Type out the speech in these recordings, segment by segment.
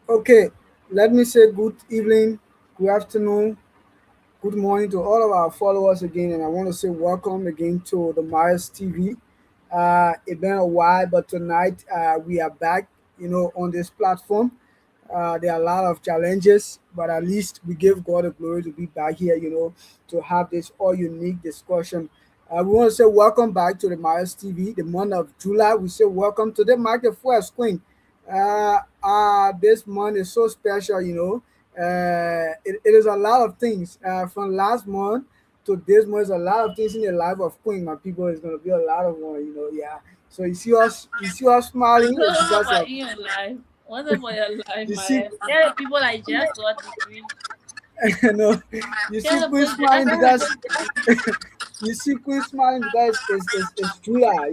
Okay, let me say good evening, good afternoon, good morning to all of our followers again, and I want to say welcome again to the Myers TV. It's been a while, but tonight we are back, on this platform. There are a lot of challenges, but at least we give God the glory to be back here, to have this all unique discussion. We want to say welcome back to the Myers TV, the month of July. We say welcome to the market first queen. This month is so special, it is a lot of things. From last month to this month, is a lot of things in the life of Queen. My people is gonna be a lot of one, yeah. So you see us smiling, it's So because about of in your life? What's about your life, you see Maya? Tell the people I just got degree. no, you see Tell the Queen people I smiling just because got degree. you see Queen smiling because it's July,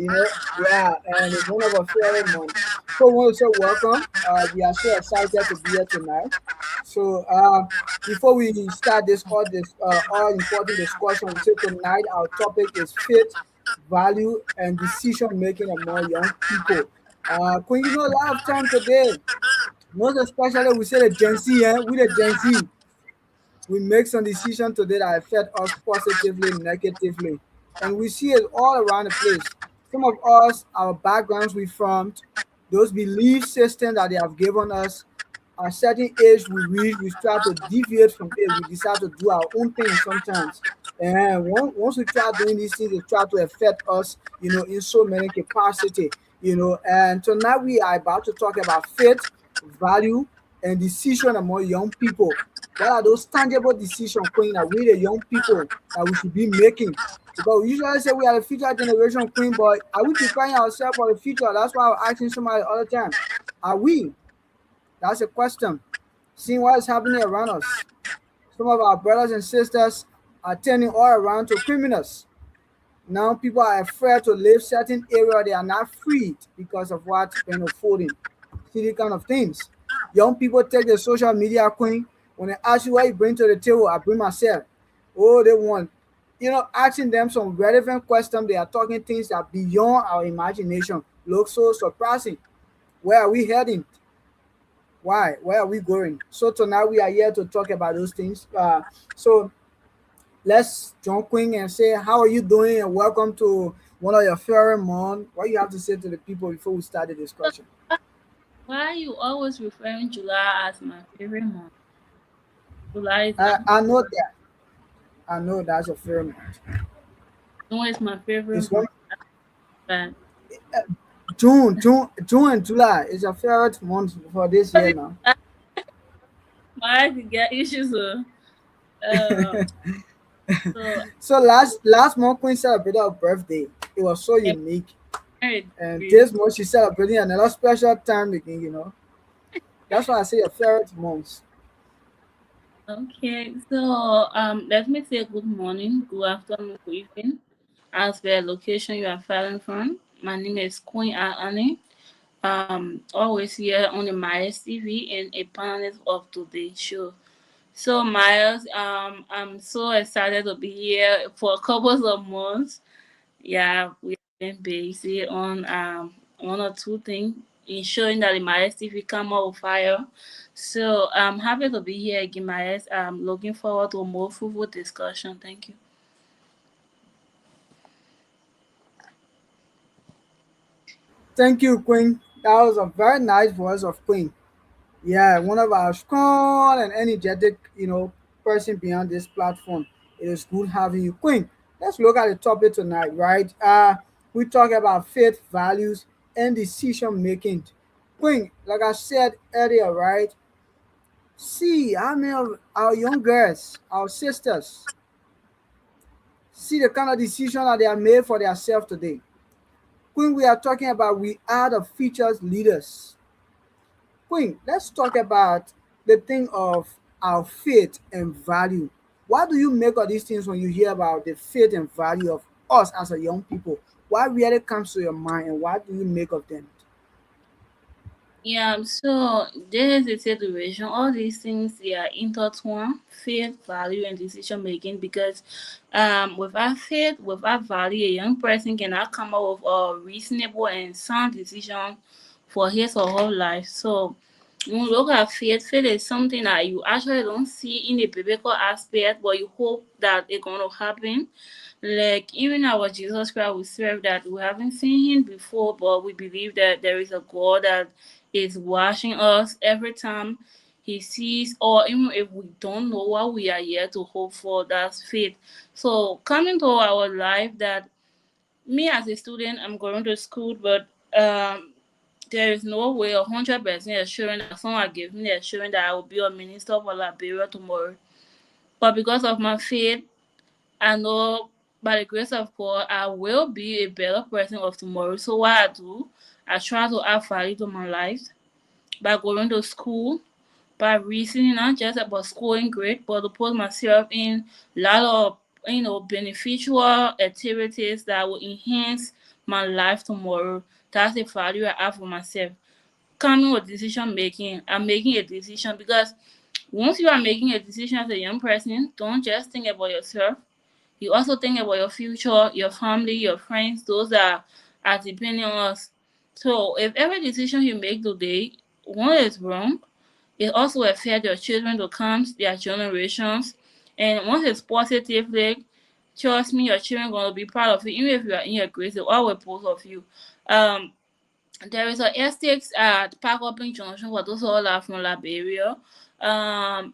yeah, and it's one of our favorite months. So we want to say welcome. We are so excited to be here tonight. So before we start this all important discussion, we say tonight our topic is faith, value, and decision making among young people. Queen, a lot of time today, most especially we say the Gen Z, we the Gen Z, we make some decisions today that affect us positively, negatively, and we see it all around the place. Some of us, our backgrounds we formed, those belief systems that they have given us, at a certain age we reach, we start to deviate from it. We decide to do our own thing sometimes. And once we try doing these things, it try to affect us, in so many capacity, And tonight we are about to talk about faith, value, and decision among young people. What are those tangible decisions, Queen, that we the young people that we should be making? Because we usually say we are the future generation, Queen, but are we preparing ourselves for the future? That's why I'm asking somebody all the time. Are we? That's a question. Seeing what is happening around us. Some of our brothers and sisters are turning all around to criminals. Now people are afraid to leave certain area. They are not freed because of what's been unfolding. See these kind of things. Young people take the social media, Queen. When they ask you what you bring to the table, I bring myself. Oh, they want, asking them some relevant questions. They are talking things that beyond our imagination. Look so surprising. Where are we heading? Why? Where are we going? So tonight we are here to talk about those things. So let's jump in and say, how are you doing? And welcome to one of your favorite month. What you have to say to the people before we start the So, discussion? why are you always referring July as my favorite month? July is not I know that. I know that's your favorite month. no, it's my favorite It's one month. But June and July is your favorite month for this year now. why to get issues? So So last month Queen celebrated her birthday. It was so I'm unique. married. And this month she's celebrating another special time again. That's why I say your favorite months. Okay, so let me say good morning, good afternoon, good evening. As per location you are filing from. My name is Queen Annie. Always here on the Myers TV and a panelist of today's show. So Myers, I'm so excited to be here for a couple of months. Yeah, we've been busy on one or two things, ensuring that the Myers TV come out with fire. So I'm happy to be here again, Myers. I'm looking forward to a more fruitful discussion. Thank you. Thank you, Queen. That was a very nice voice of Queen. Yeah, one of our strong and energetic, person behind this platform. It is good having you, Queen. Let's look at the topic tonight, right? We talk about faith, values, and decision making. Queen, like I said earlier, right? See how many of our young girls, our sisters, see the kind of decision that they are made for themselves today. Queen, we are talking about we are the features leaders. Queen, let's talk about the thing of our faith and value. What do you make of these things when you hear about the faith and value of us as a young people? What really comes to your mind and what do you make of them? Yeah, so there is a situation. All these things they are intertwined, faith, value, and decision making. Because without faith, without value, a young person cannot come up with a reasonable and sound decision for his or her life. So when you look at faith, faith is something that you actually don't see in the biblical aspect, but you hope that it's going to happen. Like even our Jesus Christ we serve that we haven't seen him before, but we believe that there is a God that is watching us every time he sees, or even if we don't know what we are here to hope for, that's faith. So coming to our life that me as a student, I'm going to school, but there is no way 100% assuring that someone give me the assurance that I will be a minister for Liberia tomorrow. But because of my faith, I know by the grace of God, I will be a better person of tomorrow. So what I do, I try to add value to my life by going to school, by reasoning not just about scoring great, but to put myself in a lot of beneficial activities that will enhance my life tomorrow. That's the value I have for myself. Coming with decision making, I'm making a decision because once you are making a decision as a young person, don't just think about yourself. You also think about your future, your family, your friends, those that are depending on us. So if every decision you make today, one is wrong, it also affects your children to come, their generations. And once it's positively, trust me, your children gonna be proud of you. Even if you are in your grades, they always post of you. Um, there is a estate at Park Open Junction for those all are from Liberia. Um,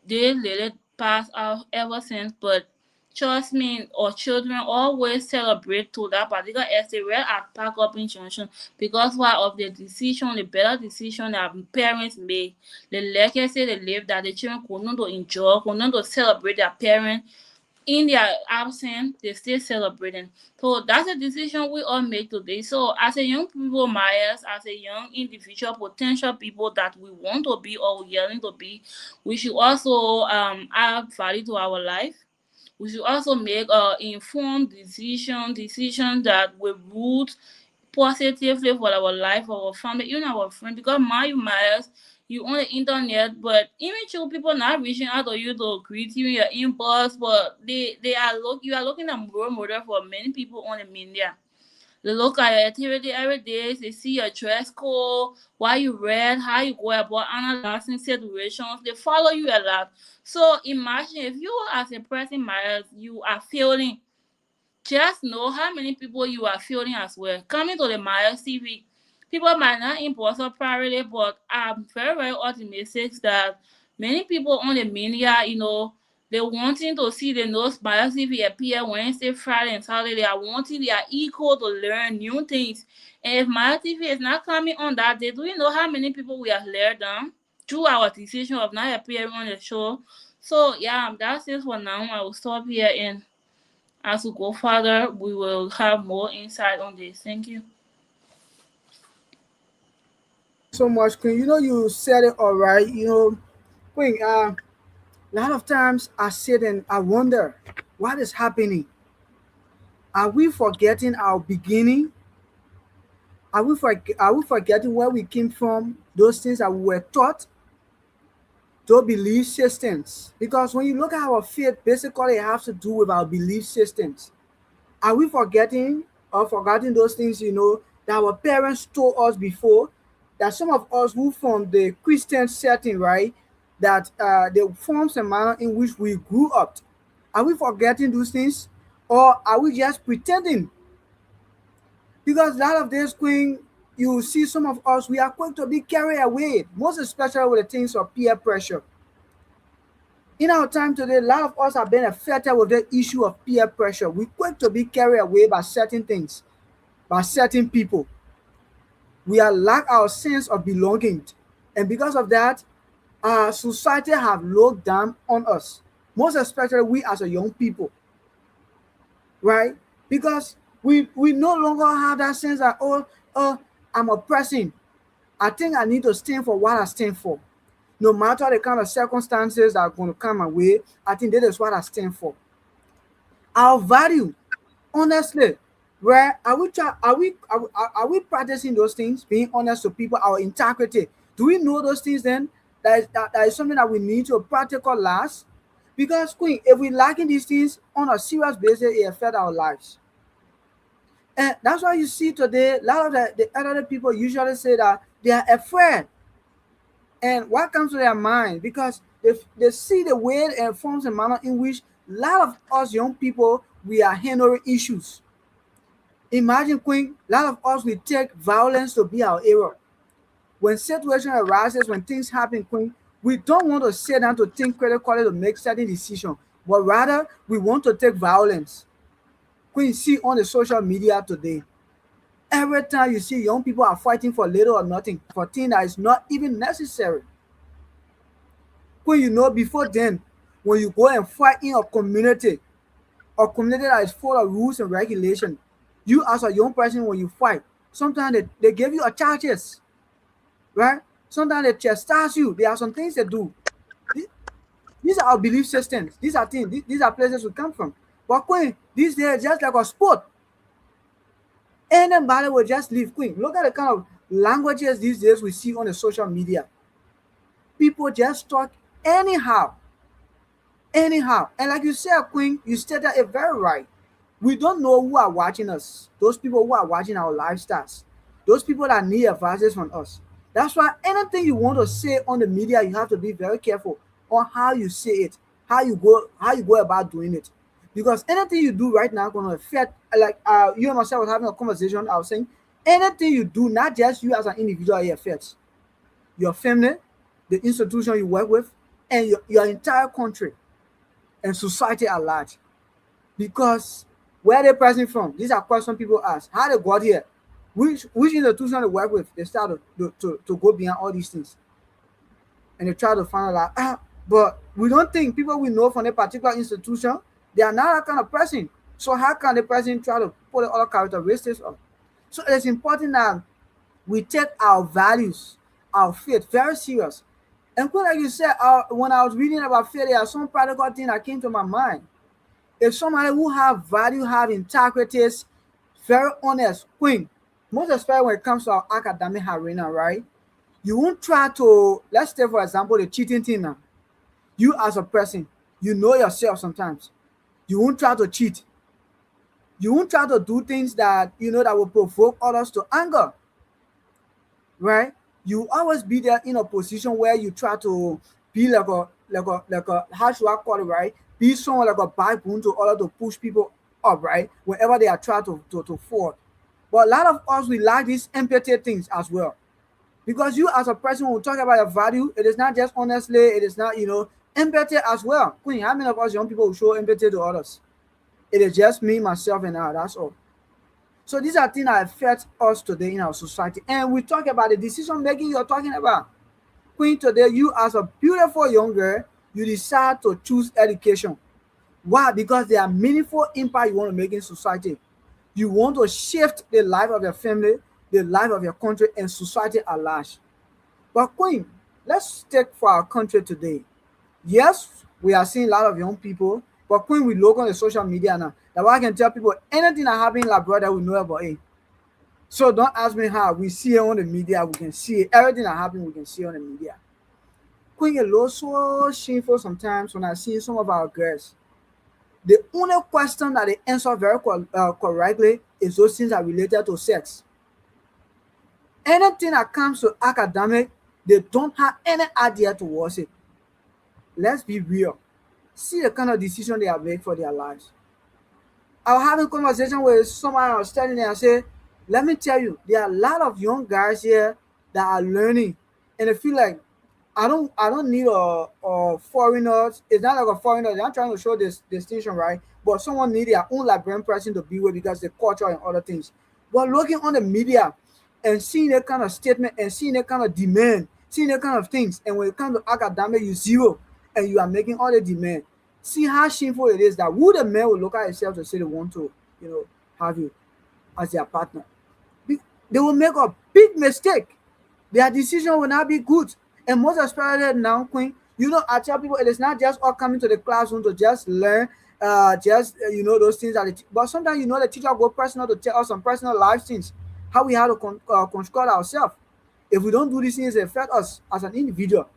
they let it pass out ever since, but trust me, our children always celebrate to that particular estate right at Park Open Junction because one of the decision, the better decision that parents made, the legacy they live that the children could not to enjoy, could not to celebrate their parents in their absence, they still celebrating. So that's a decision we all make today. So as a young people, Myers, as a young individual, potential people that we want to be or we yearning to be, we should also add value to our life. We should also make informed decisions that will root positively for our life, our family, even our friends. Because my Myers, you on the internet, but even though people not reaching out to you to greet you in your inbox, but they are you are looking at role model for many people on the media. They look at your activity every day, they see your dress code, what you read, how you go about analyzing situations, they follow you a lot. So imagine if you as a person Myers, you are failing, just know how many people you are feeling as well. Coming to the Myers TV, people might not impose a priority, but I'm very, very optimistic that many people on the media, they wanting to see the nose Myers TV appear Wednesday, Friday, and Saturday. They are wanting their equal to learn new things. And if Myers TV is not coming on that day, do you know how many people we have let down through our decision of not appearing on the show? So yeah, that's it for now. I will stop here and as we go further, we will have more insight on this. Thank you. So much, Queen. You said it all right. Queen. A lot of times I sit and I wonder what is happening. Are we forgetting our beginning? Are we forgetting where we came from? Those things that we were taught, those belief systems. Because when you look at our faith, basically it has to do with our belief systems. Are we forgetting or forgetting those things, that our parents told us before? That some of us who from the Christian setting, right? That the forms and manner in which we grew up. Are we forgetting those things? Or are we just pretending? Because a lot of this Queen, you see some of us, we are going to be carried away, most especially with the things of peer pressure. In our time today, a lot of us have been affected with the issue of peer pressure. We're going to be carried away by certain things, by certain people. We are lack our sense of belonging. And because of that, our society have looked down on us. Most especially we as a young people, right? Because we no longer have that sense that, I'm a person. I think I need to stand for what I stand for. No matter the kind of circumstances that are going to come my way, I think that is what I stand for. Our value, honestly, where are we practicing those things, being honest to people, our integrity? Do we know those things then? That is something that we need to practical last. Because Queen, if we lacking these things on a serious basis, it affect our lives. And that's why you see today a lot of the elderly people usually say that they are afraid. And what comes to their mind? Because they see the way and forms and manner in which a lot of us young people we are handling issues. Imagine, Queen, a lot of us we take violence to be our hero. When situation arises, when things happen, Queen, we don't want to sit down to think critically to make certain decisions, but rather we want to take violence. Queen, see on the social media today, every time you see young people are fighting for little or nothing, for things that is not even necessary. Queen, before then, when you go and fight in a community that is full of rules and regulation, you as a young person, when you fight, sometimes they give you a charges, right? Sometimes they chastise you. There are some things they do. Th- These are our belief systems. These are things. These are places we come from. But Queen, these days just like a sport. Anybody will just leave. Queen, look at the kind of languages these days we see on the social media. People just talk anyhow, anyhow. And like you said, Queen, you stated it very right. We don't know who are watching us. Those people who are watching our lifestyles. Those people that need advices from us. That's why anything you want to say on the media, you have to be very careful on how you say it, how you go about doing it. Because anything you do right now gonna affect, like you and myself was having a conversation. I was saying anything you do, not just you as an individual, it affects your family, the institution you work with, and your entire country and society at large. Because where they pricing from? These are questions people ask. How they got here? Which institution they work with? They start to go beyond all these things and they try to find out but we don't think people we know from a particular institution, they are not that kind of person. So how can the person try to put the other characteristics of? So it's important that we take our values, our faith very serious. And like you said, when I was reading about faith, there are some practical things that came to my mind. If somebody who have value, have integrity, is very honest, Queen, most especially when it comes to our academic arena, right? You won't try to, let's take for example the cheating thing now. You as a person, you know yourself sometimes. You won't try to cheat. You won't try to do things that that will provoke others to anger, right? You always be there in a position where you try to be like a how should I call it, right? Be someone like a backbone to order to push people up, right? Whenever they are trying to fall. But a lot of us we lack these empathy things as well. Because you as a person when we talk about your value, it is not just honestly, it is not, empathy as well. Queen, how many of us young people will show empathy to others? It is just me, myself, and I. That's all. So these are things that affect us today in our society. And we talk about the decision making you're talking about. Queen, today you as a beautiful young girl, you decide to choose education. Why? Because there are meaningful impact you want to make in society. You want to shift the life of your family, the life of your country, and society at large. But Queen, let's take for our country today. Yes, we are seeing a lot of young people, but Queen, we look on the social media now. That why I can tell people anything that happen in Labrador, we know about it. So don't ask me how. We see it on the media, we can see it. Everything that happens, we can see on the media. Queen, it looks so shameful sometimes when I see some of our girls. The only question that they answer very correctly is those things that are related to sex. Anything that comes to academic, they don't have any idea towards it. Let's be real. See the kind of decision they have made for their lives. I was having a conversation with someone. I was telling them, I said, let me tell you, there are a lot of young guys here that are learning and they feel like I don't need a foreigner. It's not like a foreigner. They're not trying to show this distinction, right? But someone need their own Liberian person to be with because the culture and other things. But looking on the media and seeing that kind of statement and seeing that kind of demand, seeing that kind of things, and when it comes to academic, you zero and you are making all the demand. See how shameful it is that who the man will look at himself to say they want to, have you as their partner. They will make a big mistake. Their decision will not be good. And most especially now, Queen, I tell people it is not just all coming to the classroom to just learn, those things that but sometimes the teacher go personal to tell us some personal life things, how we have to construct ourselves. If we don't do these things, it affect us as an individual.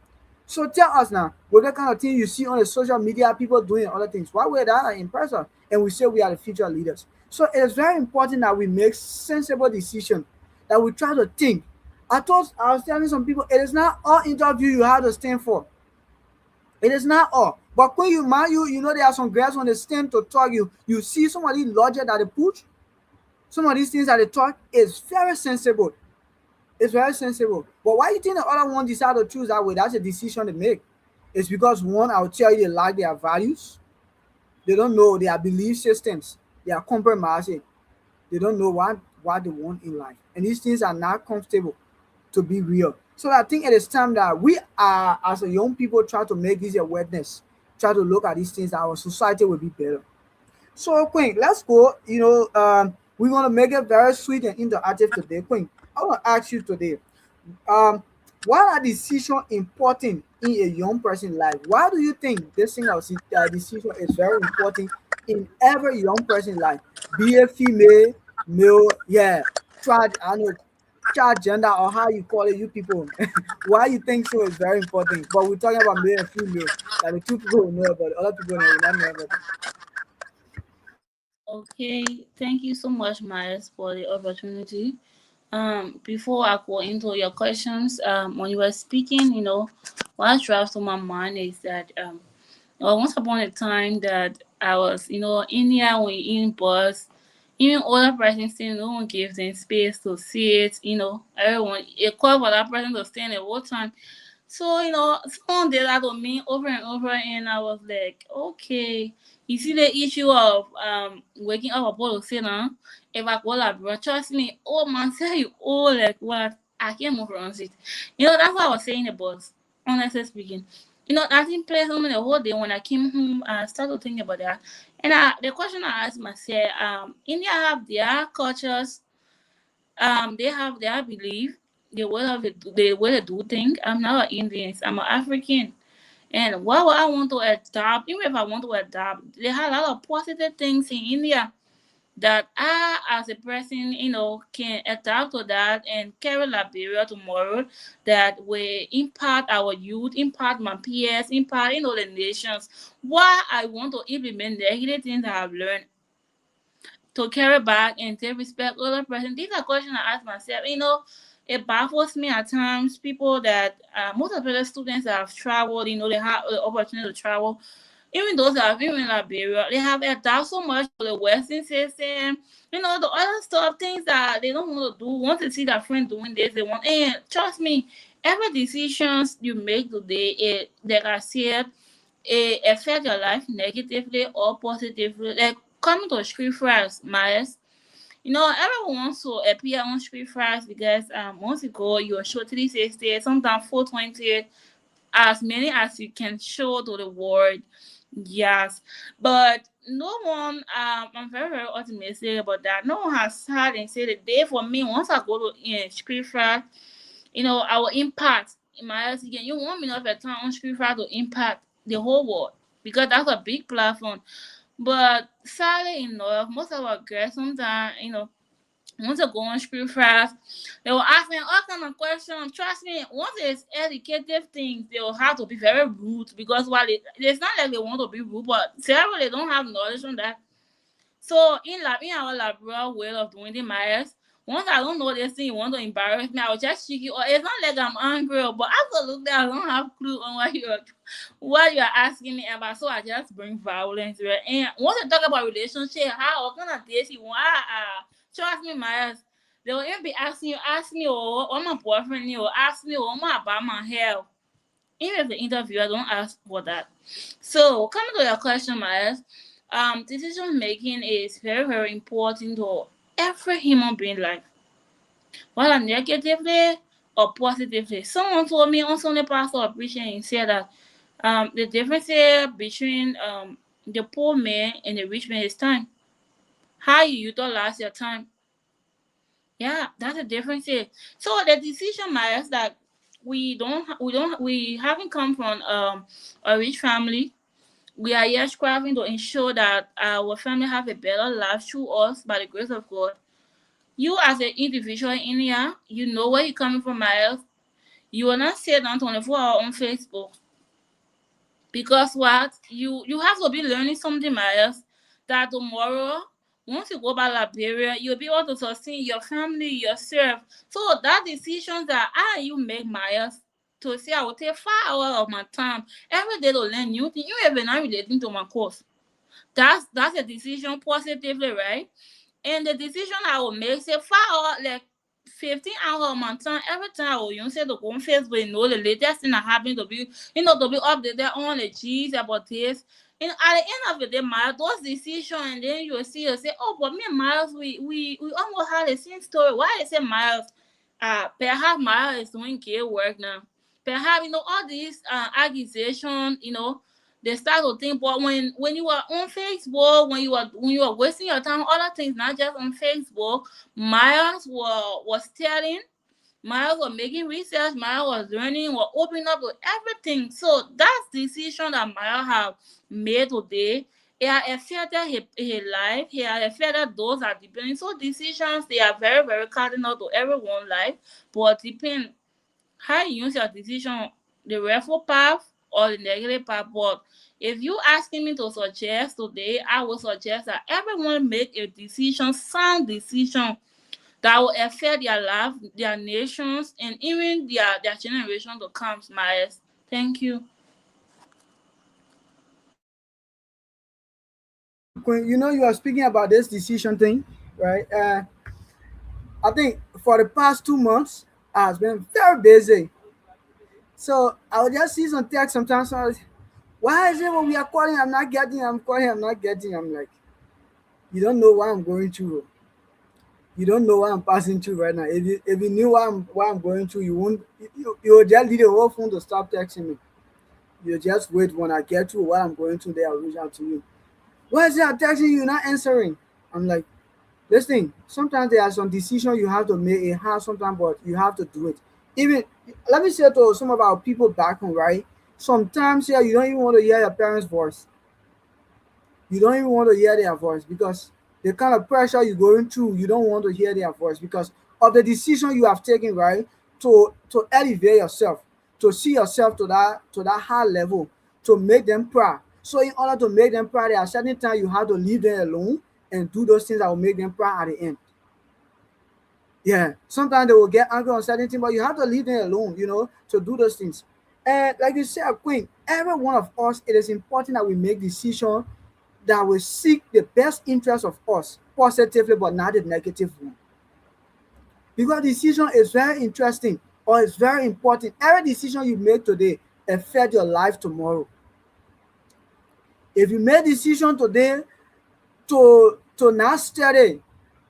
So tell us now, with that kind of thing you see on the social media, people doing other things, why we're that impress us and we say we are the future leaders. So it is very important that we make sensible decisions, that we try to think I was telling some people, it is not all interview you have to stand for. It is not all. But when you mind you, you know there are some girls when they stand to talk, you see somebody logic that they put, some of these things that they talk is very sensible. It's very sensible. But why you think the other one decide to choose that way? That's a decision they make. It's because one, I'll tell you, they lack their values. They don't know their belief systems. They are compromising. They don't know what they want in life. And these things are not comfortable to be real. So I think it is time that we are, as a young people, try to make this awareness, try to look at these things that our society will be better. So, Queen, let's go. We're gonna make it very sweet and interactive today. Queen, I want to ask you today, um, why are decisions important in a young person's life? Why do you think this thing of decision is very important in every young person's life? Be it female, male, yeah, I know, gender or how you call it, you people. Why you think so is very important. But we're talking about male and female, like the two people who know about it, other people will not know about it. Okay, thank you so much, Miles, for the opportunity. Before I go into your questions, when you were speaking, what dropped to my mind is that once upon a time that I was, in here when in bus, even other persons still no one gives them space to see it, everyone it call for that person to stand the whole time. So, someone did that to me over and over, and I was like, okay, you see the issue of waking up a bottle of sinner, if I call that, bro, trust me, oh man, tell you, oh, like what, I can't move around it. That's what I was saying about, honestly speaking. I didn't play home the whole day. When I came home, I started thinking about that. And the question I asked myself, India have their cultures, they have their belief, the way they do things. I'm not an Indian, I'm an African. And what would I want to adopt, even if I want to adopt, they have a lot of positive things in India that I, as a person, can adapt to that and carry Liberia tomorrow that will impact our youth, impact my peers, impact, the nations. Why I want to implement negative things that I've learned to carry back and take respect other person. These are questions I ask myself. It baffles me at times. People that most of the students that have traveled, they have the opportunity to travel. Even those that have been in Liberia, they have adapted so much to the Western system. The other stuff, things that they don't want to do. Want to see their friend doing this, they want. And trust me, every decisions you make today, like I said, it affect your life negatively or positively. Like coming to street fries, Miles. Everyone wants to appear on street fries because once you go, you're show 360, sometimes 420, as many as you can show to the world. Yes, but no one. I'm very very optimistic about that. No one has had and said the day for me. Once I go to street fries, our impact in my eyes again. You want me enough at time on street fries to impact the whole world because that's a big platform. But sadly enough, most of our girls sometimes, once I go on screen fast, they will ask me all kind of questions. Trust me, once it's educative things, they will have to be very rude because while it's not like they want to be rude, but several they don't have knowledge on that. So in our liberal way of doing the matters, once I don't know this thing, you want to embarrass me, I will just check you. Or it's not like I'm angry, but absolutely I don't have clue on what you're asking me about. So I just bring violence, right? And once you talk about relationship, how what kind of dates you want, trust me, Myers. They will even be asking you, ask me, or my boyfriend, ask me, my about my health. Even if the interviewer don't ask for that. So coming to your question, Myers, decision making is very, very important to every human being life, whether negatively or positively. Someone told me on Sunday pastor of preaching and said that the difference here between the poor man and the rich man is time. How you utilize your time. Yeah, that's the difference here. So the decision matters that we haven't come from a rich family. We are here striving to ensure that our family have a better life through us by the grace of God. You as an individual in here, you know where you're coming from, Miles. You will not sit down 24 hours on Facebook. Because what? You have to be learning something, Miles, that tomorrow Once you go back Liberia, you'll be able to sustain your family, yourself. So that decision that you make, Myers, to say I will take 5 hours of my time every day to learn new things, you even not relating to my course. That's a decision positively, right? And the decision I will make, say 5 hours, like 15 hours of my time, every time I will use it to go on Facebook, the latest thing that happened to be, to be updated on the G's about this. And at the end of the day, Miles, those decisions, and then you will see, you say, oh, but me and Miles, we almost had the same story. Why I say Miles? Perhaps Miles is doing gay work now. Perhaps, all these accusations, they start to think, but when you are on Facebook, when you are wasting your time, other things, not just on Facebook, Miles was telling, Miles was making research, Miles was learning, was opening up to everything. So that decision that Miles have made today, it has affected his life. It has affected those that depend. So decisions, they are very, very cardinal to everyone's life, but depend how you use your decision, the rightful path or the negative path. But if you asking me to suggest today, I would suggest that everyone make a decision, sound decision that will affect their life, their nations, and even their generation to come. Myers. Thank you. When you are speaking about this decision thing, right? I think for the past 2 months, I've been very busy. So I will just see some text sometimes. So why is it when we are calling, I'm not getting, I'm calling, I'm not getting? I'm like, you don't know what I'm going through. You don't know what I'm passing through right now. If you knew what I'm going through, you won't. You will just leave the whole phone to stop texting me. You just wait when I get to what I'm going through. Then I'll reach out to you. Why is it I'm texting you, you're not answering? I'm like, listen. Sometimes there are some decisions you have to make. It hard sometimes, but you have to do it. Even let me say to some of our people back home, right? Sometimes yeah, you don't even want to hear your parents' voice. You don't even want to hear their voice because the kind of pressure you're going through, you don't want to hear their voice because of the decision you have taken, right? To elevate yourself, to see yourself to that high level, to make them proud. So in order to make them proud, there are certain times you have to leave them alone and do those things that will make them proud at the end. Yeah. Sometimes they will get angry on certain things, but you have to leave them alone, to do those things. And like you said, Queen, every one of us, it is important that we make decisions that will seek the best interest of us positively, but not the negative one. Because decision is very interesting or it's very important. Every decision you make today affect your life tomorrow. If you make decision today to not study,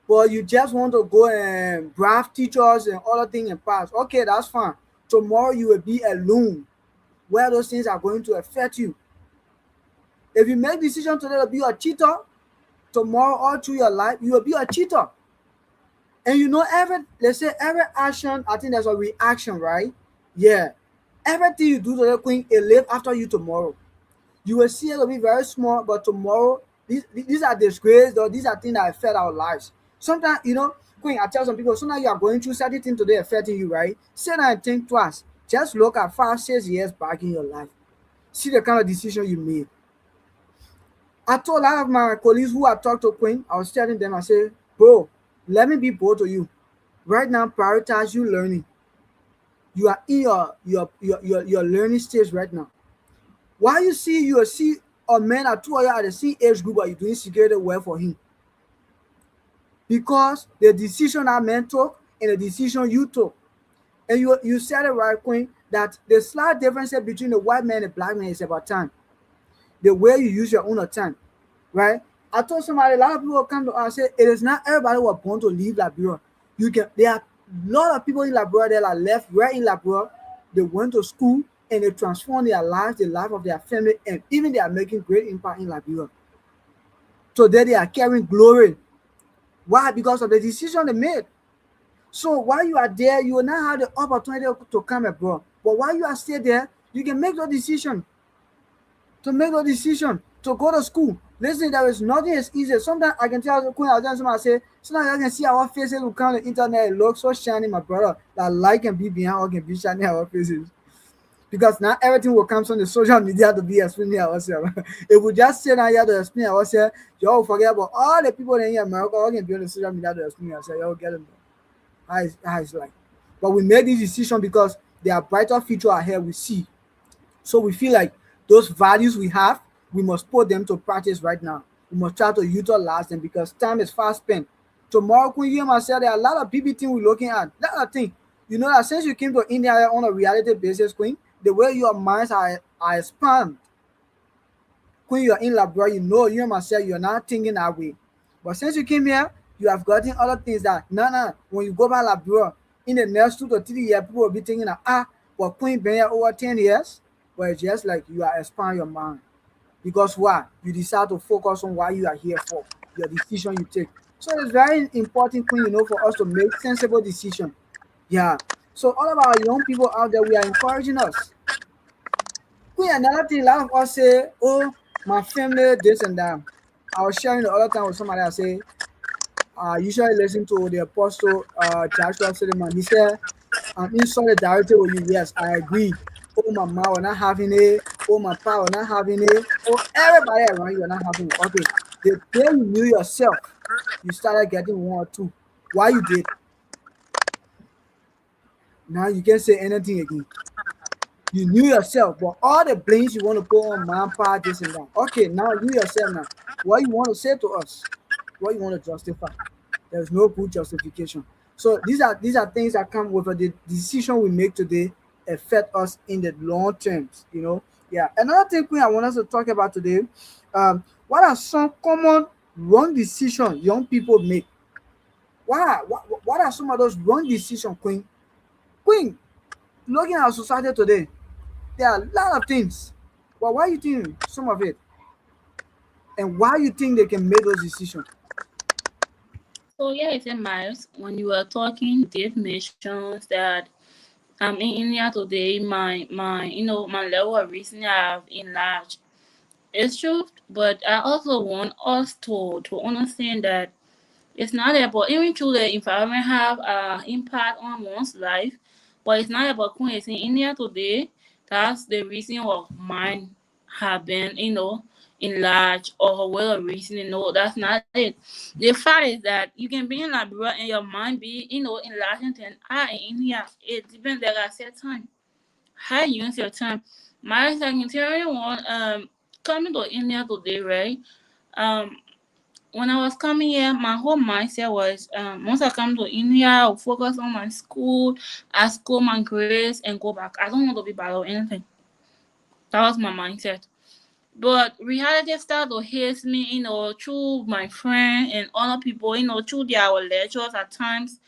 but you just want to go and bribe teachers and other things and pass, okay, that's fine. Tomorrow you will be alone where those things are going to affect you. If you make decision today to be a cheater, tomorrow all through your life you will be a cheater. And let's say every action, I think there's a reaction, right? Yeah. Everything you do today, Queen, it live after you tomorrow. You will see it will be very small, but tomorrow, these are disgrace, or these are things that affect our lives. Sometimes, Queen, I tell some people, sometimes you are going through certain things today affecting you, right? Sit down and think twice. Just look at 5, 6 years back in your life. See the kind of decision you made. I told a lot of my colleagues who I talked to, Queen, I was telling them, I said, bro, let me be bold to you. Right now, prioritize you learning. You are in your learning stage right now. Why you will see a man at 2 years at the same age group, but you're doing security work for him? Because the decision that man took and the decision you took. And you said it right, Queen, that the slight difference between the white man and the black man is about time. The way you use your own time, right? I told somebody, a lot of people come to us and say, it is not everybody who are born to leave Liberia. There are a lot of people in Liberia that are left right in Liberia. They went to school and they transformed their lives, the life of their family, and even they are making great impact in Liberia. Today they are carrying glory. Why? Because of the decision they made. So while you are there, you will not have the opportunity to come abroad. But while you are still there, you can make the decision to go to school. Listen, there is nothing as easy. Sometimes I can tell Queen, I tell somebody, I say, sometimes I can see our faces will come on the internet, it looks so shiny, my brother. That light can be behind or can be shining our faces. because now everything will come on the social media to be explaining ourselves. If we just sit down here to explain ourselves, you all forget about all the people in America all can be on the social media to explain ourselves. You all get them. How it's like. But we made this decision because there are brighter future ahead we see. So we feel like those values we have, we must put them to practice right now. We must try to utilize them because time is fast spent. Tomorrow, when you hear myself, there are a lot of people things we're looking at. That's the thing. You know that since you came to India on a reality basis, Queen, the way your minds are expanded. When you're in Labrador, you know you myself, you're not thinking that way. But since you came here, you have gotten other things that no. When you go back Labrador, in the next 2 to 3 years, people will be thinking that but Queen been here over 10 years. But it's just like you are expanding your mind. Because why? You decide to focus on what you are here for, your decision you take. So it's very important, Queen, for us to make sensible decisions. Yeah. So all of our young people out there, we are encouraging us. Queen, another thing, a lot of us say, oh, my family, this and that. I was sharing the other time with somebody. I say, I usually listen to the Apostle Joshua Suleiman. He said, I'm in solidarity with you. Yes, I agree. Oh, my mom, we're not having it. Oh, my pa, we're not having it. Oh, everybody around you are not having it. Okay, the day you knew yourself, you started getting one or two. Why you did? Now you can't say anything again. You knew yourself, but all the blames you want to put on mom, pa, this and that. Okay, now you yourself now. What you want to say to us? What you want to justify? There's no good justification. So these are things that come with the decision we make today affect us in the long terms. Yeah. Another thing I want us to talk about today, what are some common wrong decisions young people make? What are some of those wrong decisions, Queen? Queen, looking at our society today, there are a lot of things. But why you think some of it? And why you think they can make those decisions? So yeah, it's a Miles. When you were talking, did mentions that in India today, my level of reasoning have enlarged. It's true, but I also want us to understand that it's not about even though the environment have impact on one's life, but it's not about when it's in India today. That's the reason of mine have been, enlarged or well reasoning. No, that's not it. The fact is that you can be in Liberia and your mind be, enlarged and in India. It depends like I said time. How you use your time. My second theory one coming to India today, right? Um when I was coming here, my whole mindset was once I come to India, I'll focus on my school, I score my grades, and go back. I don't want to be bad or anything. That was my mindset. But reality started to hit me, through my friend and other people, through their lectures at times.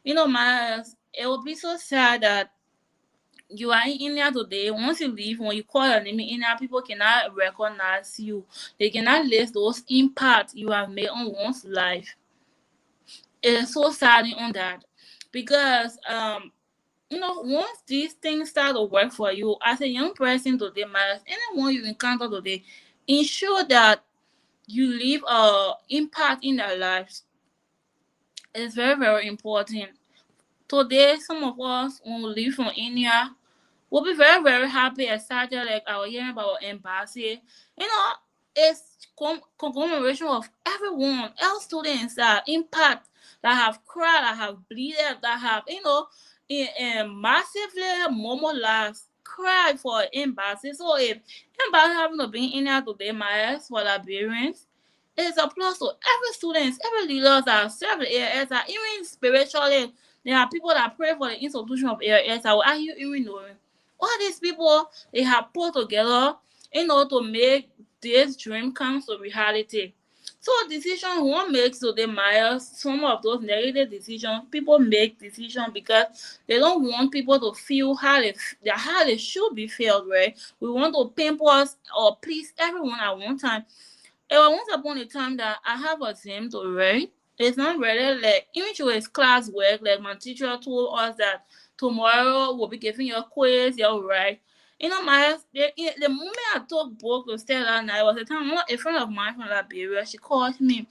It would be so sad that you are in India today. Once you leave, when you call your name in India, people cannot recognize you. They cannot list those impacts you have made on one's life. It is so sad on that because once these things start to work for you as a young person today, matters anyone you encounter today, ensure that you leave a impact in their lives. It's very very important. Today, some of us when we leave from India, we'll be very very happy, excited, like I was hearing about our embassy. It's conglomeration of everyone else students that impact, that have cried, that have bleeded, that have in massively more lives cried for embassy. So if embassy having to be in here today, my ex for Liberians, it's a plus to every students, every leaders that serve the AS, that even spiritually, there are people that pray for the institution of AS. I will ask you even knowing all these people they have put together in order to make this dream come to reality. So decisions one makes to the Myers, some of those negative decisions, people make decisions because they don't want people to feel how they should be felt, right? We want to pamper us or please everyone at one time. It was once upon a time that I have a exam to write. It's not really like even though it's class work, like my teacher told us that tomorrow we'll be giving you a quiz, you'll write. The moment I took book to stay that night was the time a friend of mine from Liberia, she called me.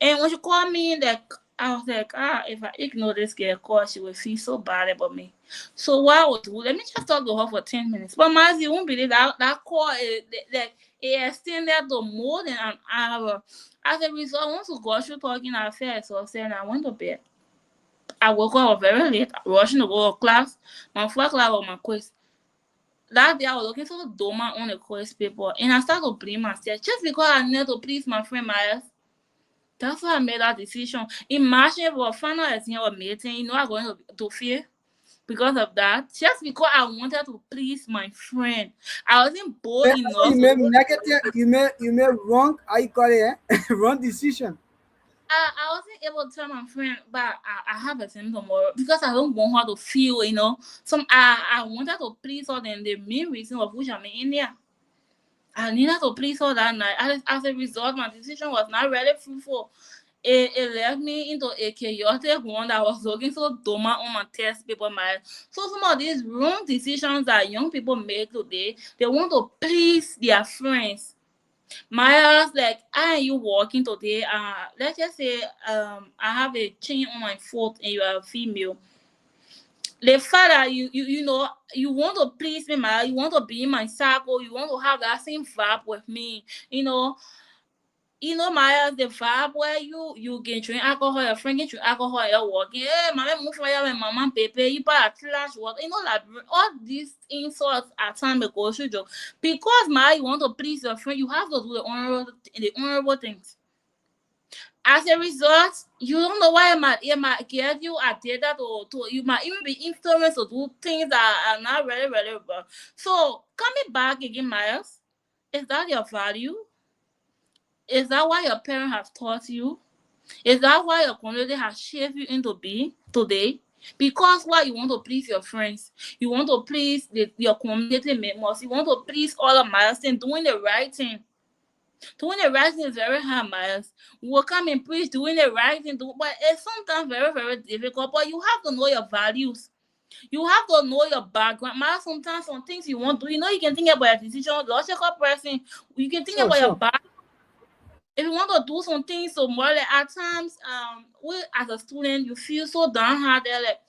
And when she called me, like I was like, if I ignore this girl call, she will feel so bad about me. So what I would do, let me just talk to her for 10 minutes. But Maz, you won't believe that call like it extended to more than an hour. As a result, once we got through talking at first, so I said I went to bed. I woke up very late, rushing to go to class. My first class was my quiz. That day I was looking so dumb on the quiz paper, and I started to blame myself just because I needed to please my friend Myers. That's why I made that decision. Imagine if our final exam was meeting, I'm going to fail because of that. Just because I wanted to please my friend. I wasn't bold And enough you to made negative, you made wrong, how you call it, wrong decision. I wasn't able to tell my friend, but I have a exam tomorrow because I don't want her to feel. Some I wanted to please her, and the main reason of which I'm in there. I needed to please her that night. As a result, my decision was not really fruitful. It led me into a chaotic one that was looking so dumb on my test paper. So some of these wrong decisions that young people make today, they want to please their friends. Myers, like I and you walking today, let's just say I have a chain on my foot and you are a female. The fact that you want to please me, Myers, you want to be in my circle, you want to have that same vibe with me, Maya, the vibe where you can drink alcohol, your friend can drink alcohol, you're walking. Hey, mama, move for your mama, baby, you buy a clash water. Like all these insults at time ago, should you? Because Maya, you want to please your friend, you have to do the honorable things. As a result, you don't know why it might get you addicted to you might even be influenced to do things that are not really relevant. So coming back again, Miles, is that your value? Is that what your parents have taught you? Is that why your community has shaped you into being today? Because why you want to please your friends, you want to please your community members, you want to please all of Miles and doing the right thing. Doing the right thing is very hard, Miles. We will come and preach doing the right thing, but it's sometimes very, very difficult. But you have to know your values. You have to know your background. Miles, sometimes some things you want to do, you can think about your decision. Logical person, you can think Sure, about your sure. background. If you want to do some things so more like at times we as a student you feel so downhearted like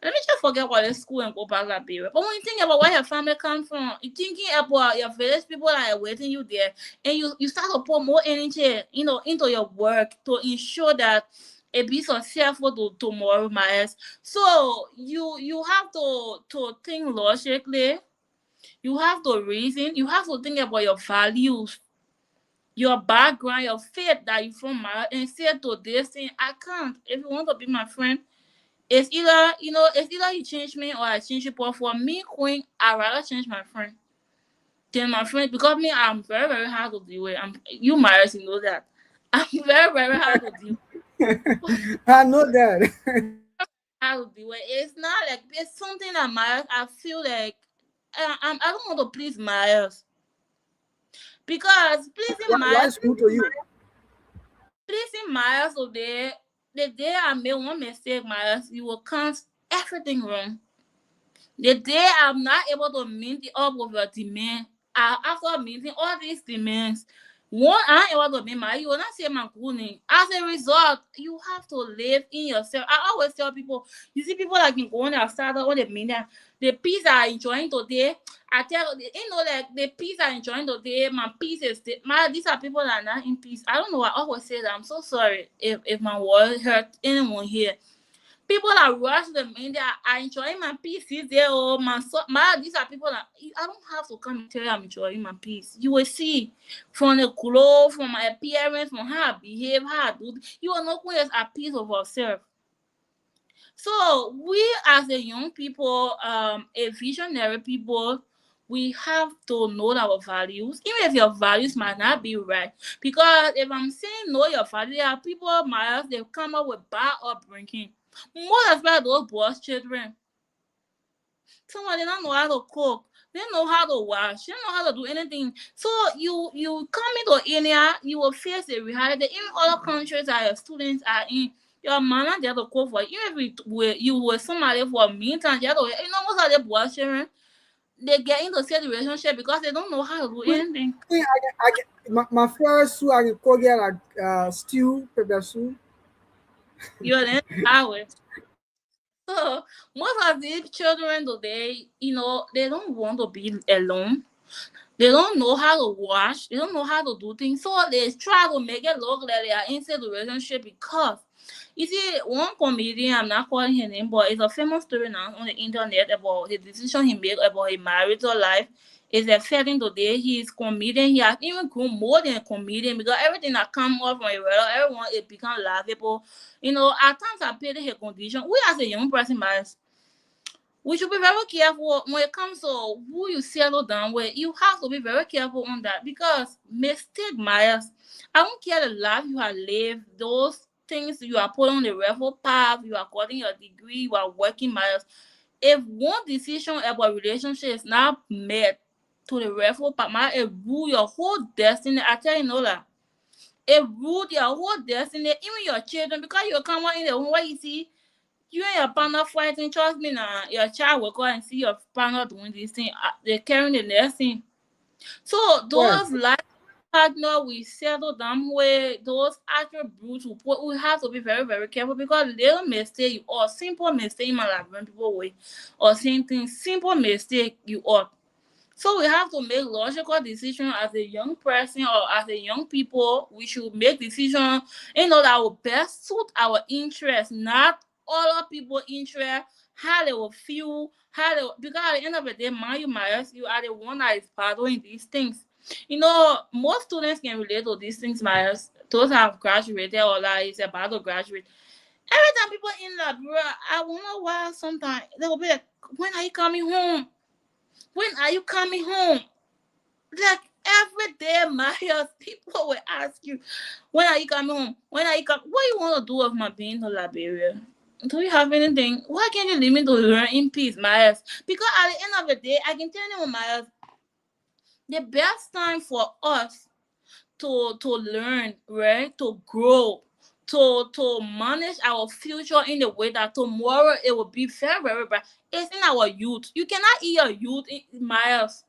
let me just forget what is school and go back that period. But when you think about where your family comes from, you thinking about your village people that are waiting you there, and you start to put more energy into your work to ensure that it be successful to tomorrow, Miles. So you have to think logically, you have to reason, you have to think about your values, your background, your faith that you from, and say to this thing, I can't. If you want to be my friend, it's either you change me or I change you. But for me, Queen, I rather change my friend than my friend because me, I'm very, very hard to deal with. You married, you know that. I'm very, very hard to deal I know that. hard to deal with. It's not like it's something that I feel like I don't want to please Myers because pleasing Why Myers is good to you? Pleasing Miles today, the day I made one mistake, Miles, you will count everything wrong. The day I'm not able to meet the up with your demand, after meeting all these demands, one I'm able to meet my, you will not say my good name. As a result, you have to live in yourself. I always tell people, you see people that can go on outside or the media, the peace I enjoying today. I tell like the peace I enjoying today, my peace is these are people that are not in peace. I don't know. I always say that. I'm so sorry if my word hurt anyone here. People that rush the media are enjoying my peace. Is there oh these are people that I don't have to come and tell you I'm enjoying my peace. You will see from the clothes, from my appearance, from how I behave, how I do. You will know who is at peace of ourselves. So we as a young people, a visionary people, we have to know our values, even if your values might not be right. Because if I'm saying know your values, there are people miles they come up with bad upbringing. Most especially those boys children. Some of them don't know how to cook. They don't know how to wash. They don't know how to do anything. So you come into India, you will face a reality. In other countries that your students are in, your mama they have to cook for you. Even if you were somebody for a meantime, you have to, most of the boys children, they get into such relationship because they don't know how to do Queen, anything. my first soup I can cook here like stew, pepper soup. You're in highway. So most of these children today, they don't want to be alone. They don't know how to wash. They don't know how to do things. So they try to make it look like they are inside the relationship because you see one comedian, I'm not calling his name, but it's a famous story now on the internet about the decision he made about his marital life. Is a felling today. He's comedian. He has even grown more than a comedian because everything that come up from a well, everyone it become laughable. At times I pity his condition. We as a young person, we should be very careful when it comes to who you settle down with. You have to be very careful on that because mistake matters. I don't care the life you have lived, those things you are put on the referral path, you are getting your degree, you are working matters. If one decision about relationship is not met to the referral path, it rule your whole destiny. I tell you no that. It rule your whole destiny, even your children, because you come out in the home where you see you and your partner fighting, trust me now, your child will go and see your partner doing this thing. They're carrying the next thing. So Well, those life partner we settle down with, those attributes we have to be very, very careful because little mistake or simple mistake you might have run people away or same thing, simple mistake you ought. So we have to make logical decisions as a young person or as a young people. We should make decisions that will best suit our interests, not other people's interest, how they will feel, because at the end of the day, man, you matters. You are the one that is following these things. Most students can relate to these things, matters. Those have graduated or that is about to graduate. Every time people in that, bro, I wonder why sometimes they will be like, when are you coming home? When are you coming home? Like every day, Marius, people will ask you, when are you coming home? When are you coming? What you want to do with my being to Liberia? Do you have anything? Why can't you leave me to learn in peace, Marius? Because at the end of the day, I can tell you, Marius, the best time for us to learn, right? To grow, to manage our future in the way that tomorrow it will be very, very bright. It's in our youth. You cannot eat your youth in Marius.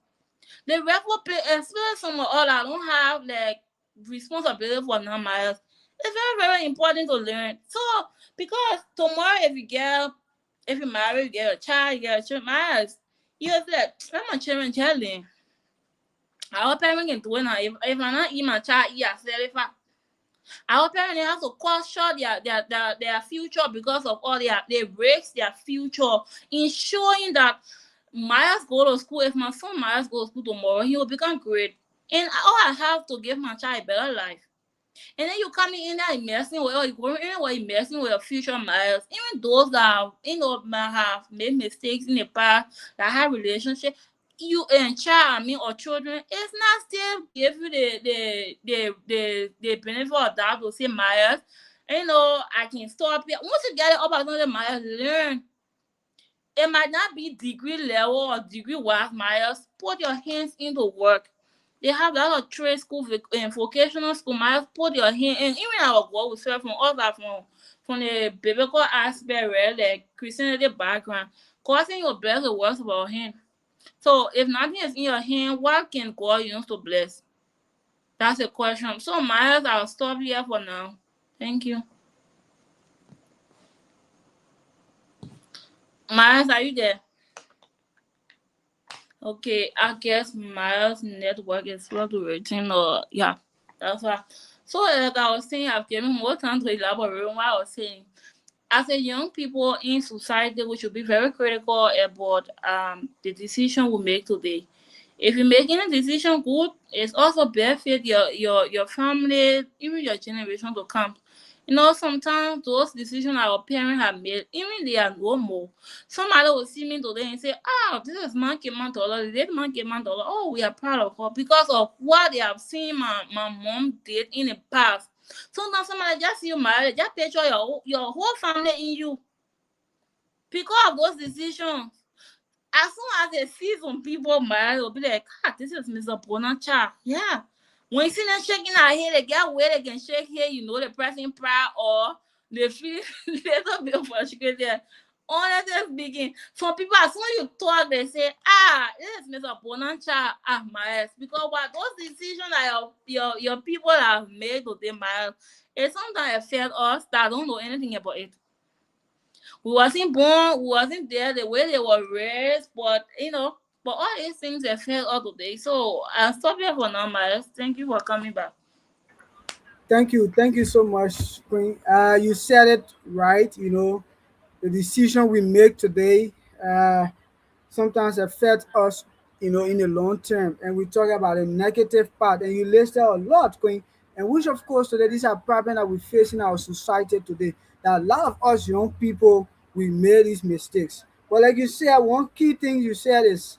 The regular play, especially some of all that don't have like responsibility for non-miles, it's very, very important to learn. So because tomorrow if you marry, you get a child, you get a child, miles, you're like, I'm a children telling. Our parents can do it now. If I not eat my child, eat a our parents they have to cut short their future because of all they risk their future in showing that Myers go to school. If my son Myers go to school tomorrow, he will become great. And all I have to give my child a better life. And then you coming in there messing with you going in messing with your future Myers. Even those that might have made mistakes in the past, that have relationship, you and child, I mean, or children, it's not still give you the benefit of that to say Myers. I can stop here. Once you get it up another Myers, learn. It might not be degree level or degree wise, Myers. Put your hands into work. They have a lot of trade school and vocational school. Myers, put your hand in. Even our God we serve from all that from the biblical aspect, right? Like Christianity background. Causing your bless the works of our hand. So if nothing is in your hand, what can God use to bless? That's a question. So Myers, I'll stop here for now. Thank you. Myers, are you there? Okay, I guess Miles' network is fluctuating, or yeah, that's why. So, like I was saying, I've given more time to elaborate on what I was saying. As a young people in society, we should be very critical about the decision we make today. If you're making a decision good, it's also benefit your family, even your generation to come. Sometimes those decisions our parents have made, even they are normal. Somebody will see me today and say, "Oh, this is Monkey Man Dollar. This Monkey Man Dollar. Oh, we are proud of her because of what they have seen my mom did in the past." Sometimes somebody just see you married, just picture your whole family in you because of those decisions. As soon as they see some people married, they'll be like, "Ah, this is Mr. Bonacha." Yeah. When you see them shaking their head, they get where they can shake here, the person proud or they feel little bit frustrated. Honestly speaking, some people as soon as you talk, they say, ah, this is Mr. Bonancha, ah, Miles. Because what those decisions that your people have made today, Miles, it sometimes affect us that don't know anything about it. We wasn't born, we wasn't there the way they were raised, but but all these things affect us today. So I'll stop here for now, Miles. Thank you for coming back. Thank you so much, Queen. You said it right. The decision we make today sometimes affect us, in the long term. And we talk about the negative part, and you listed a lot, Queen. And which, of course, today these are problems that we face in our society today. That a lot of us young people we made these mistakes. But like you said, one key thing you said is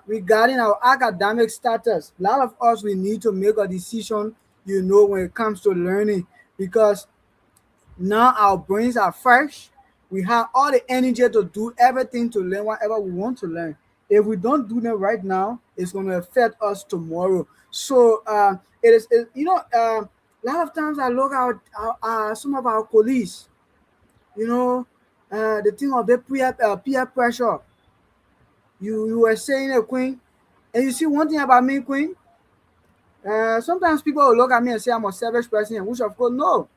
regarding our academic status. A lot of us we need to make a decision, when it comes to learning, because now our brains are fresh. We have all the energy to do everything to learn whatever we want to learn. If we don't do them right now, it's going to affect us tomorrow. So it is, a lot of times I look at some of our colleagues, the thing of the peer pressure. You were saying it, Queen. And you see one thing about me, Queen. Sometimes people will look at me and say I'm a selfish person, which of course no.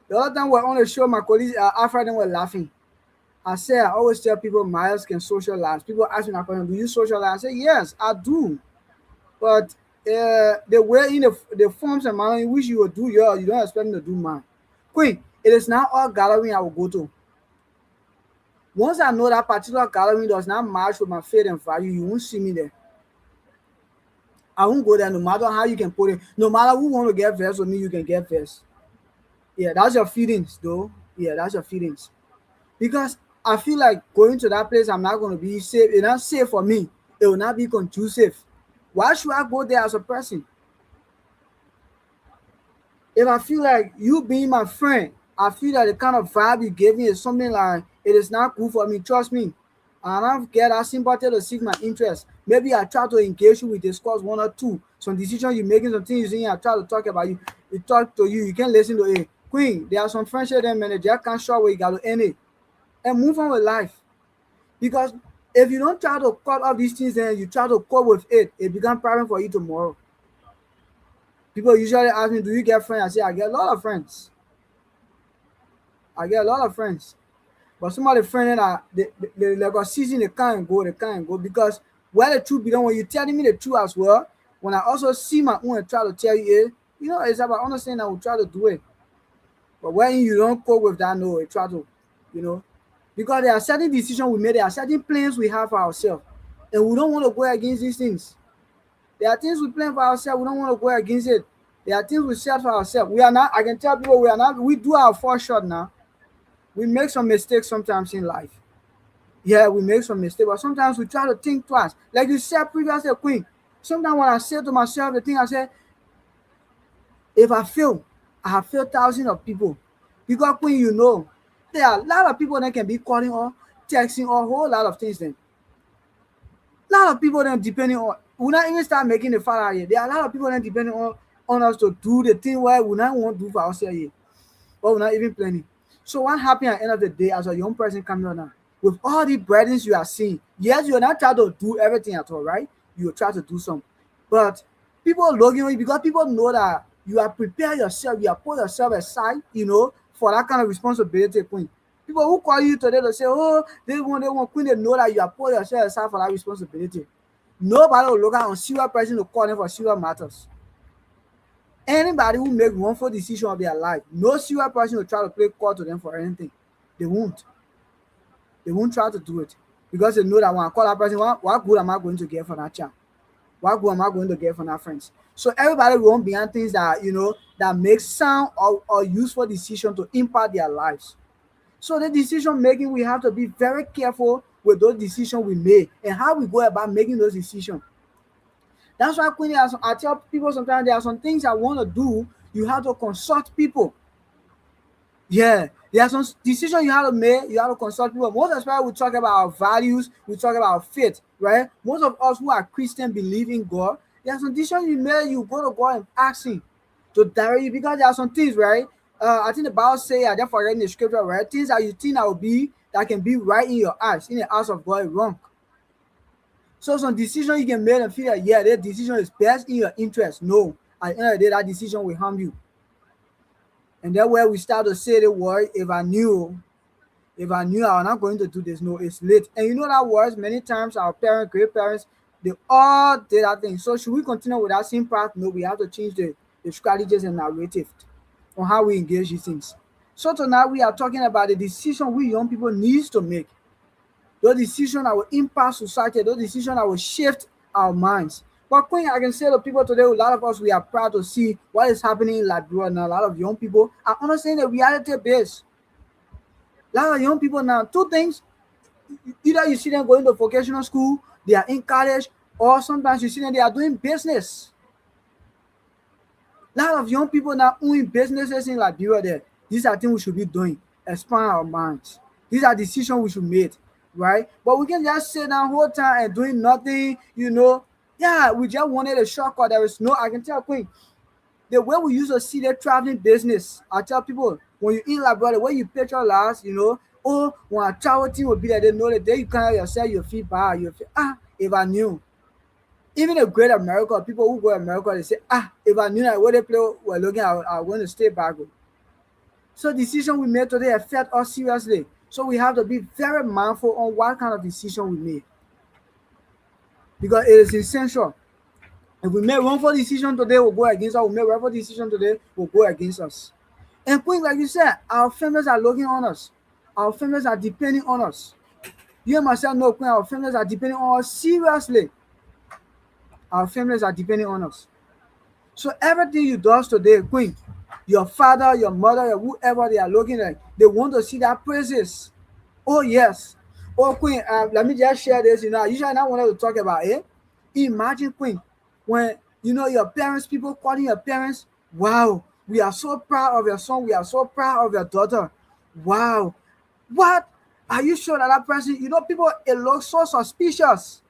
The other time we're on the show, my colleagues after them were laughing. I always tell people Miles can socialize. People ask me that question, do you socialize? I say yes, I do. But the way in the forms and manner in which you will do yours, you don't expect me to do mine. Queen, it is not all gathering I will go to. Once I know that particular gathering does not match with my faith and value, you won't see me there. I won't go there no matter how you can put it. No matter who want to get versed with me, you can get versed. Yeah, that's your feelings, though. Yeah, that's your feelings. Because I feel like going to that place, I'm not going to be safe. It's not safe for me. It will not be conducive. Why should I go there as a person? If I feel like you being my friend, I feel like the kind of vibe you gave me is something like it is not good for me. Trust me. I don't get that sympathy to seek my interest. Maybe I try to engage you, we discuss one or two. Some decisions you're making, some things you're saying, I try to talk about you. We talk to you, you can listen to it. Queen, there are some friendship that man, they just can't show where you got to end it. And move on with life. Because if you don't try to cut off these things and you try to cope with it, it becomes problem for you tomorrow. People usually ask me, do you get friends? I say, I get a lot of friends. I get a lot of friends. But some of the friends that they got season, they can't go because where the truth be done, when you telling me the truth as well, when I also see my own and try to tell you it, it's about understanding that we try to do it. But when you don't cope with that, no, it try to, you know, because there are certain decisions we made, there are certain plans we have for ourselves, and we don't want to go against these things. There are things we plan for ourselves, we don't want to go against it. There are things we set for ourselves. We are not, I can tell people we do our first shot now. We make some mistakes sometimes in life. Yeah, we make some mistakes, but sometimes we try to think twice. Like you said previously, Queen. Sometimes when I say to myself the thing I said, if I fail, I have failed thousands of people. Because Queen, there are a lot of people that can be calling or texting or a whole lot of things then. A lot of people then depending on we not even start making the fire here. There are a lot of people that depending on us to do the thing where we not want to do for ourselves here. But we're not even planning. So what happened at the end of the day as a young person coming on now? With all the burdens you are seeing, yes, you're not trying to do everything at all, right? You try to do some. But people are looking at you because people know that you are prepared yourself, you have put yourself aside, for that kind of responsibility, Queen. People who call you today to say, oh, they want Queen, they know that you have put yourself aside for that responsibility. Nobody will look at a serious person to call them for serious matters. Anybody who make wrongful decision of their life, no serious person will try to play court to them for anything. They won't. They won't try to do it because they know that when I call that person, what good am I going to get for that child? What good am I going to get from that friends? So everybody won't behind things that that make sound or useful decision to impact their lives. So the decision making, we have to be very careful with those decisions we make and how we go about making those decisions. That's why Queenie, I tell people sometimes there are some things I want to do. You have to consult people. Yeah, there are some decisions you have to make. You have to consult people. Most especially we talk about our values. We talk about our faith, right? Most of us who are Christian believe in God. There are some decisions you make. You go to God and ask Him to direct you because there are some things, right? I think the Bible say I just forget in the scripture, right? Things that you think that will be that can be right in your eyes, in the eyes of God, is wrong. So some decision you can make and feel like, yeah, that decision is best in your interest. No, at the end of the day, that decision will harm you. And that's where we start to say the word, if I knew I was not going to do this, no, it's late. And you know that words, many times our parents, great parents, they all did that thing. So should we continue with that same path? No, we have to change the strategies and narrative on how we engage these things. So tonight we are talking about the decision we young people needs to make. Those decisions that will impact society, those decisions that will shift our minds. But Queen, I can say to people today, a lot of us, we are proud to see what is happening in Liberia now. A lot of young people are understanding the reality base. A lot of young people now, two things, either you see them going to vocational school, they are in college, or sometimes you see them, they are doing business. A lot of young people now doing businesses in Liberia there. These are things we should be doing, expand our minds. These are decisions we should make, right? But we can just sit down whole time and doing nothing, you know. Yeah, we just wanted a shortcut. There is no, I can tell Queen, the way we used to see the traveling business, I tell people, when you in Liberia, the way you picture last, you know, oh, when a travel team will be there, they know the day you come out yourself, you feel bad, you feel, if I knew. Even a great America, people who go to America, they say, if I knew that where they play were looking, I want to stay back. So decision we made today affect us seriously. So we have to be very mindful on what kind of decision we make. Because it is essential. If we make wrongful decision today, we'll go against us. We make wrongful decision today, will go against us. And Queen, like you said, our families are looking on us. Our families are depending on us. You and myself know, Queen, our families are depending on us seriously. Our families are depending on us. So everything you do today, Queen, your father, your mother, whoever they are looking at, they want to see that praises. Oh, yes. Oh, Queen, let me just share this. You know, I usually not wanted to talk about it. Imagine, Queen, when, you know, your parents, people calling your parents, wow, we are so proud of your son. We are so proud of your daughter. Wow. What? Are you sure that that person, you know, people, it looks so suspicious.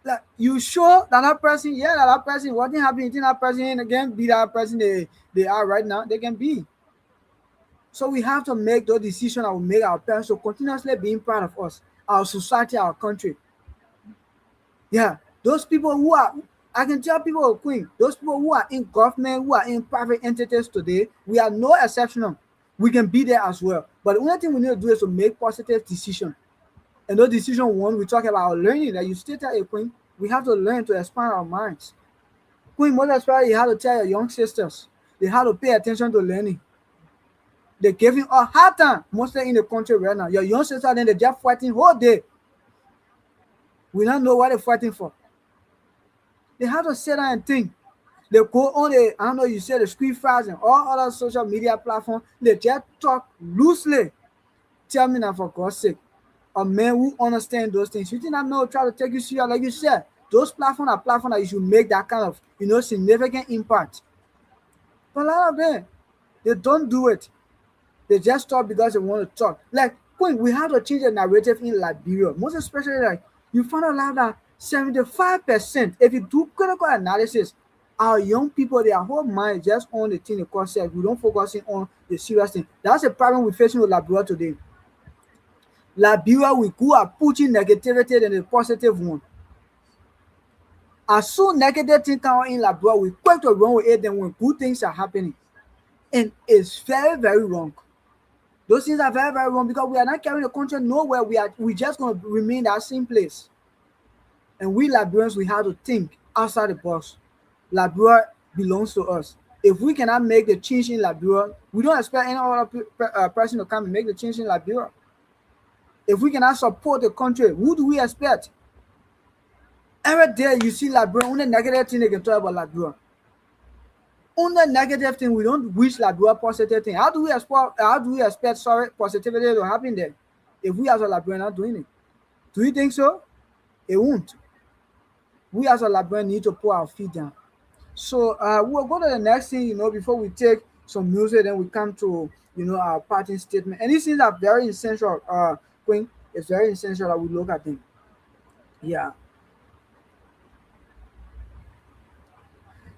Like, you sure that that person, yeah, that person, what thing happened, you think that person again be that person they are right now? They can be. So we have to make those decisions that will make our parents so continuously being proud of us, our society, our country. Yeah, those people who are, I can tell people, Queen, those people who are in government, who are in private entities today, we are no exception. We can be there as well. But the only thing we need to do is to make positive decisions. And those decision one, we talk about learning that you stated, Queen. We have to learn to expand our minds. Queen, most especially, you have to tell your young sisters, they have to pay attention to learning. They're giving a hard time, mostly in the country right now. Your young sisters, then they're just fighting whole day. We don't know what they're fighting for. They have to sit down and think. They go on the, I don't know, you say the screen files and all other social media platforms, they just talk loosely. Tell me now, for God's sake, a man who understand those things. You think that man will try to take you serious, like you said. Those platforms are platforms that you should make that kind of, you know, significant impact. But a lot of them, they don't do it. They just talk because they want to talk. Like, Queen, we have to change the narrative in Liberia. Most especially, like, you find out that 75%, if you do critical analysis, our young people, their whole mind just on the thing they call sex. We don't focus on the serious thing. That's a problem we're facing with Liberia today. Liberia, we go are putting negativity in the positive one. As soon negative things come in Liberia, we quick to run with it then when good things are happening. And it's very, very wrong. Those things are very, very wrong because we are not carrying the country nowhere. We just going to remain that same place. And we Liberians, we have to think outside the box. Liberia belongs to us. If we cannot make the change in Liberia, we don't expect any other person to come and make the change in Liberia. If we cannot support the country, who do we expect? Every day you see Liberia, only negative thing they can talk about Liberia. Only negative thing, we don't wish Liberia positive thing. How do we expect positivity to happen there if we as a Liberian are not doing it? Do you think so? It won't. We as a Liberian need to put our feet down. So we'll go to the next thing, you know, before we take some music, then we come to, you know, our parting statement. And these things are very essential, Queen. It's very essential that we look at them. Yeah.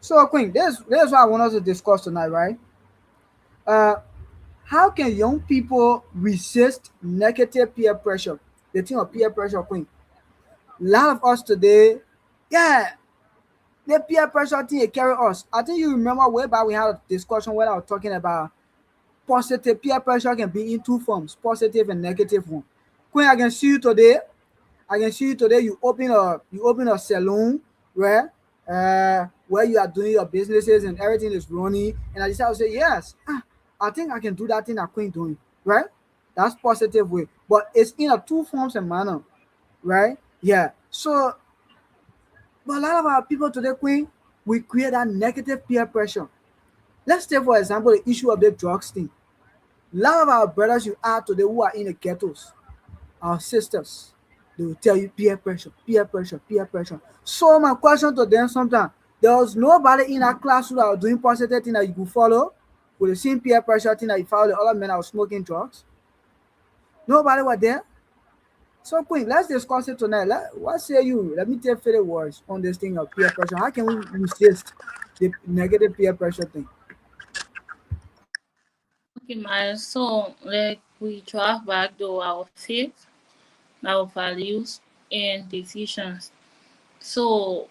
So, Queen, this is what I want us to discuss tonight, right? Uh, How can young people resist negative peer pressure? The thing of peer pressure, Queen. A lot of us today, yeah, the peer pressure thing it carry us. I think you remember way back we had a discussion where I was talking about positive peer pressure can be in two forms, positive and negative one. Queen, I can see you today. I can see you today. You open a salon where you are doing your businesses and everything is running. And I decided to say yes. I think I can do that thing that Queen doing, right? That's positive way, but it's in a two forms and manner, right? Yeah. So, but a lot of our people today, Queen, we create that negative peer pressure. Let's take for example the issue of the drugs thing. A lot of our brothers you are today who are in the ghettos, our sisters, they will tell you peer pressure, peer pressure, peer pressure. So my question to them sometimes, there was nobody in our class who was doing positive thing that you could follow with the same peer pressure thing that you follow the other men that were smoking drugs. Nobody was there. So Queen, let's discuss it tonight. What say you? Let me take further words on this thing of peer pressure. How can we resist the negative peer pressure thing? Okay, Miles. So, like, we draw back to our faith, our values, and decisions. So,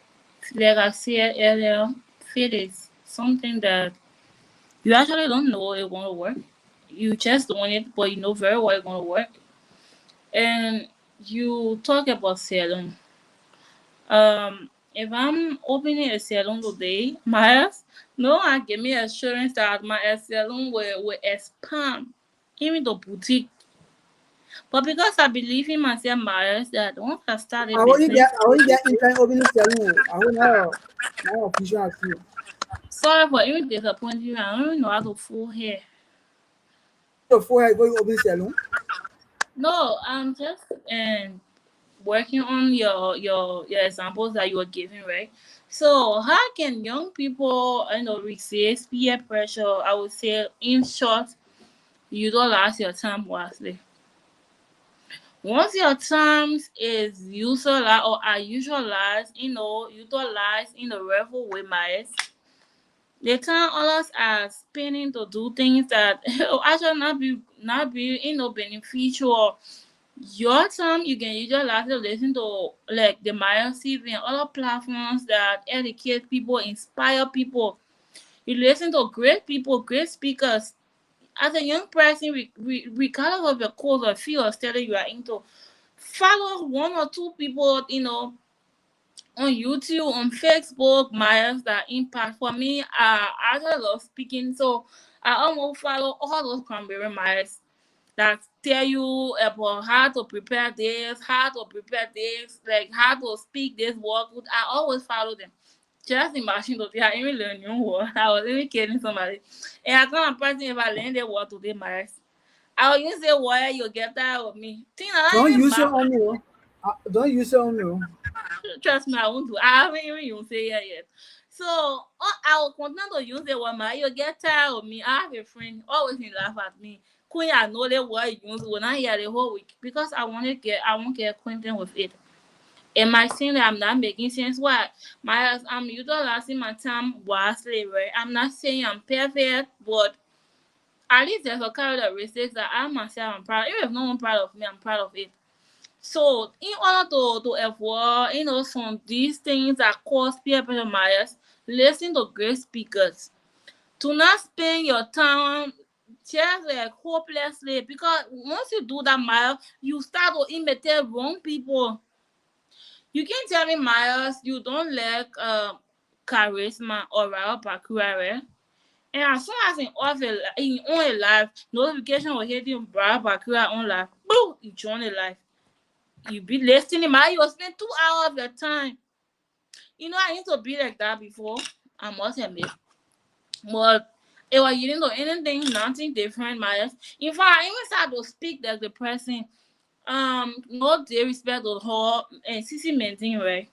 like I said earlier, faith is something that you actually don't know it's going to work. You just doing it, but you know very well it's going to work. And you talk about salon. If I'm opening a salon today, Miles, no one give me assurance that my salon will expand, even the boutique. But because I believe in myself, Miles, that once I start a business, I only get internet opening salon. I will now official as you. sorry for even disappointing you, I don't even know how to full hair. So before I go open salon, No, I'm just working on your examples that you were giving, right? So how can young people resist peer pressure? I would say in short, you don't last your time wisely. Once your terms is usualized or are usualized, utilized in a revel way, Miles, the time others are spending to do things that actually not be beneficial. Your time you can utilize to listen to like the Maya TV and other platforms that educate people, inspire people. You listen to great people, great speakers. As a young person, regardless of your course or field or study you are into, follow one or two people, on YouTube, on Facebook, Myers that impact. For me, I actually love speaking, so I almost follow all those Cranberry Myers that tell you about how to prepare this, like how to speak this word. I always follow them. Just imagine that I even learn new word. I was even kidding somebody. And I tell a person if I learn the word today, Myers, I will use the word you get tired of me. Think I don't even use it mad. on me. Oh. Don't use it on me. Oh. Trust me, I won't do. I haven't even used it yet. So I will continue to use the word, man. You get tired of me. I have a friend always in laugh at me. Queen, I know the word you use when I hear the whole week because I won't get acquainted with it. Am I saying that I'm not making sense? Why? I'm utilizing my time wisely, right? I'm not saying I'm perfect, but at least there's a characteristics that I myself am proud. Even if no one proud of me, I'm proud of it. So in order to avoid, some these things that cause peer pressure bias, listen to great speakers. Do not spend your time just like hopelessly because once you do that, Miles, you start to imitate wrong people. You can tell me, Miles, you don't like charisma or Raul Bakura, right? And as soon as in on a live, notification will hit you, Raul Bakura on live. Boom, you join the live. You be listening, man. You will spend 2 hours of your time. I used to be like that before. I must admit. But it was you didn't know anything, nothing different, man. In fact, I even started to speak like the person. No disrespect to her and Sissy maintain, right?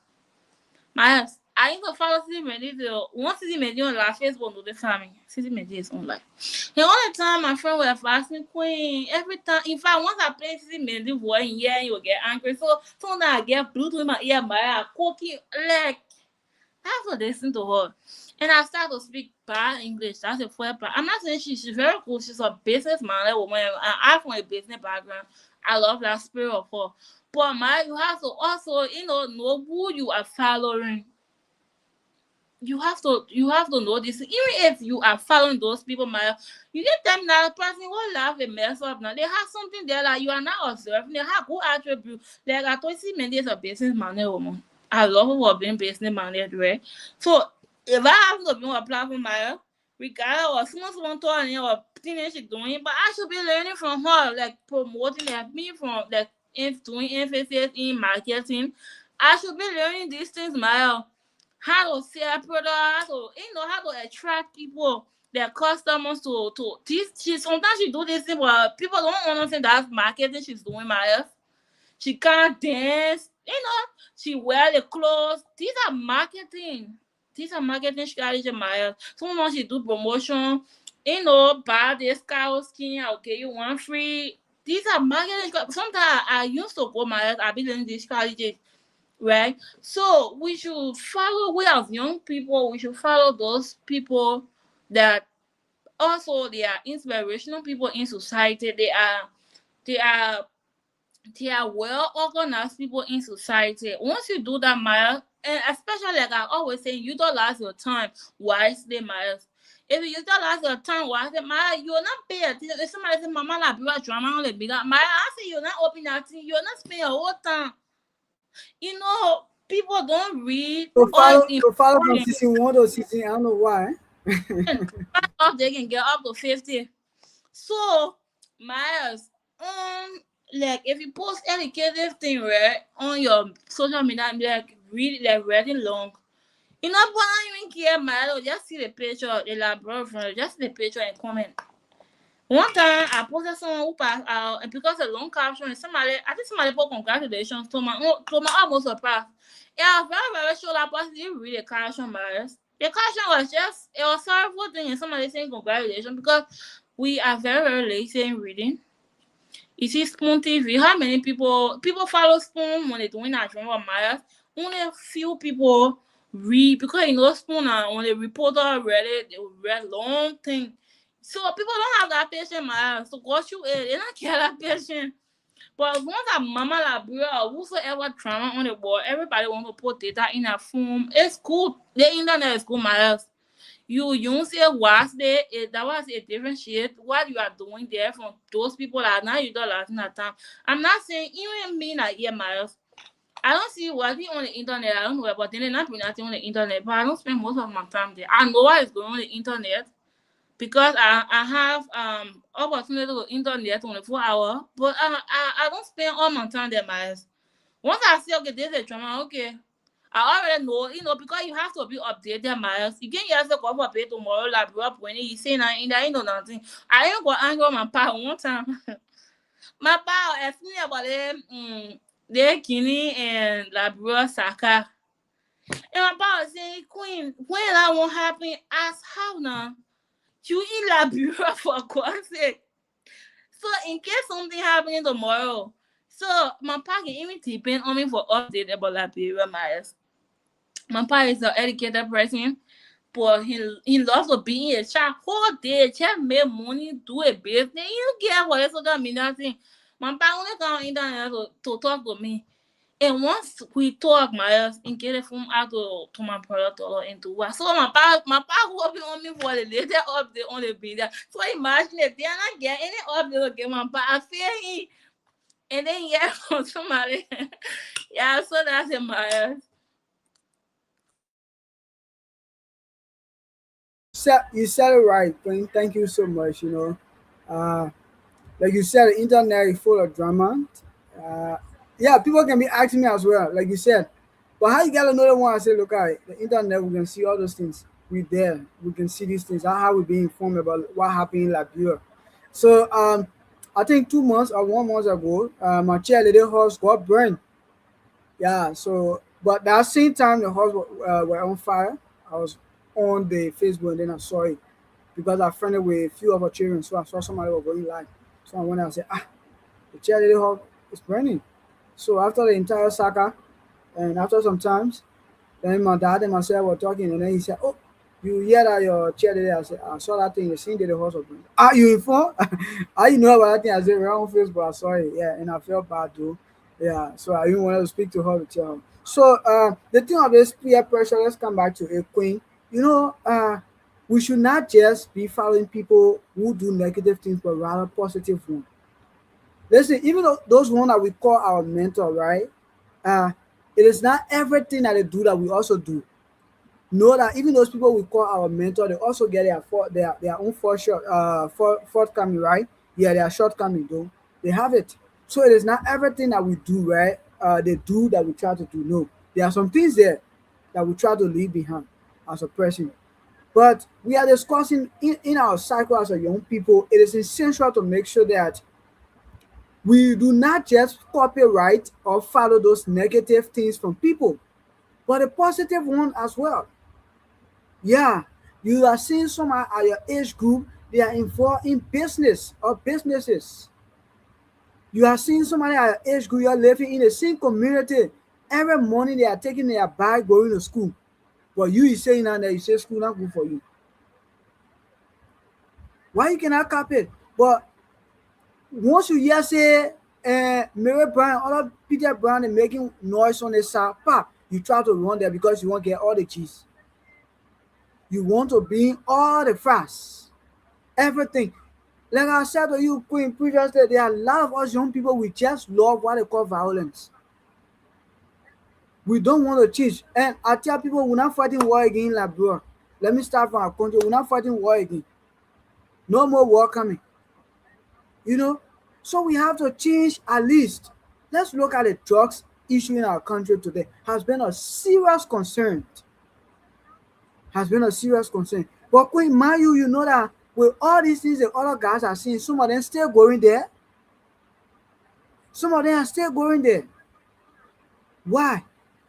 My I used to follow Sissy maintain till one Sissy maintain on la Facebook no the family. Sissy maintain is on life. The only time my friend would have asked me, Queen, every time, in fact, once I play Sissy maintain voice in here, you will get angry. So now I get Bluetooth in my ear, my cookie, like, I have to listen to her. And I started to speak bad English. That's the first part. I'm not saying she's very cool. She's a business minded woman. And I'm from a business background. I love that spirit of her. But my, you have to also, know who you are following. You have to know this. Even if you are following those people, my, you get them that person will laugh and mess up now. They have something there that you are not observing. They have good attribute. Like I told you, Mendy is a business minded woman. I love her for being business minded, right? So if I happen to be on a platform, my, regardless of someone told me or thing that she's doing, but I should be learning from her, like promoting, like me from like doing emphasis in marketing. I should be learning these things, my, how to sell product, how to, how to attract people, their customers to this. She sometimes she do this thing, but people don't understand that's marketing she's doing, my. She can't dance, she wear the clothes. These are marketing. These are marketing strategy, my. Sometimes she do promotion, buy this cow skin, I'll give you one free. These are marketing. Sometimes I used to go, my, I be learning this strategy, right? So we should follow, we as young people, we should follow those people that also they are inspirational people in society. They are they are well organized people in society. Once you do that, Maya, and especially like I always say, utilize your time wisely, Maya. If you utilize your time wisely, Maya, you're not pay attention. If somebody say, Mama, la be drama on the bigger, Maya, I say you're not open that thing, you're not spending your whole time. People don't read all this To follow from information. season 1 to season, I don't know why. Up they can get up to 50. So, Miles, like if you post educative thing, right, on your social media, and be like read it, like reading long. But I don't even care, Miles. Just see the picture, the laboratory, just see the picture and comment. One time I posted someone who passed out, and because of long caption, I think somebody put congratulations to my almost surprise. Yeah, I was very, very sure that person didn't read the caption, Miles. The caption was just, it was sorrowful thing, and somebody saying congratulations because we are very, very lazy in reading. You see Spoon TV, how many people follow Spoon when they're doing that drama, Myers? Only a few people read because Spoon when the reporter read it, they read long thing. So people don't have that patience, Myers. So what you is, they don't care that patience. But once that mama la or whosoever drama on the board, everybody want to put data in a form. It's cool. The internet is cool, Myers. You use it wisely. That was a different shit. What you are doing there from those people that are not utilizing that time. I'm not saying even me like yeah, Miles. I don't see working on the internet. I don't know about they're not nothing on the internet, but I don't spend most of my time there. I know what is going on the internet because I have opportunity to internet 24 hours, but I don't spend all my time there, Miles. Once I see okay, there's a drama, okay. I already know, because you have to be updated, Miles. You can't just go for pay tomorrow, like bro, when you say that in there, nothing. I ain't go anger my pa one time. My pa asked me about the Guinea and Labrador Saka. And my pa was saying, Queen, when that won't happen, ask how now? You in Labrador for God's sake. So in case something happening tomorrow, so my pa can even depend on me for update about Liberia, Miles. My pa is an educated person, but he loves to be in a chat whole day, chat make money, do a business. You don't care what else that mean nothing. My pa only come on internet to talk to me. And once we talk, Miles, and get it from out to my product or into what. So my pa will be on me for the later update on the video. So imagine if they are not get any update, okay, my pa I feel he. And then yeah, from somebody. Yeah, so that's it, Miles. You said it right, Queen. Thank you so much. Uh, like you said, the internet is full of drama. Uh, yeah, people can be asking me as well, like you said. But how you got another one? I say, look, the internet, we can see all those things. We there, we can see these things. How we be informed about what happened in Liberia. So I think 2 months or 1 month ago, my cheerleader horse got burned. Yeah, so but that same time the horse were on fire. I was on the Facebook and then I saw it because I friended with a few of our children, so I saw somebody was going live. So I went out and said, the cheerleader horse is burning. So after the entire saga, and after some times, then my dad and myself were talking, and then he said, "Oh, You hear that your cheerleader say, I saw that thing, you seen the horse of Are you informed? How you know about that thing? I said, wrong Facebook, I saw it. Yeah, and I felt bad too. Yeah, so I even wanted to speak to her to tell her. So the thing of this peer pressure, let's come back to it, Queen. You know, we should not just be following people who do negative things, but rather positive ones. Listen, even though those ones that we call our mentor, right? Uh, it is not everything that they do that we also do. Know that even those people we call our mentor, they also get their own forthcoming, right? Yeah, their shortcoming though. They have it. So it is not everything that we do, right? They do that we try to do. No. There are some things there that we try to leave behind as a person. But we are discussing in our cycle as a young people, it is essential to make sure that we do not just copyright or follow those negative things from people, but a positive one as well. Yeah, you are seeing some at your age group, they are involved in business or businesses. You are seeing somebody at your age group, you're living in the same community. Every morning they are taking their bike going to school. But you saying now that you say school not good for you. Why you cannot copy it? But once you hear say Mary Brown, other Peter Brown is making noise on the side, pop, you try to run there because you want to get all the cheese. You want to bring all the fast, everything. Like I said to you, Queen, previously, there are a lot of us young people, we just love what they call violence. We don't want to change. And I tell people, we're not fighting war again, like, bro. Let me start from our country. We're not fighting war again. No more war coming. You know? So we have to change at least. Let's look at the drugs issue in our country today. Has been a serious concern. Has been a serious concern. But Queen, mind you, you know that with all these things the other guys are seeing, some of them still going there. Some of them are still going there. Why?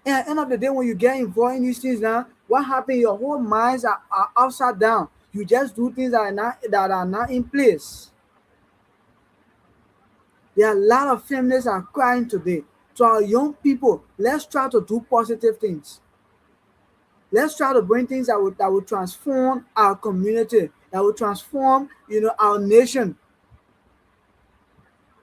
And at the end of the day, when you get involved in these things now, what happens? Your whole minds are upside down. You just do things that are not in place. There are a lot of families are crying today. To our young people, let's try to do positive things. Let's try to bring things that will transform our community, that will transform, our nation.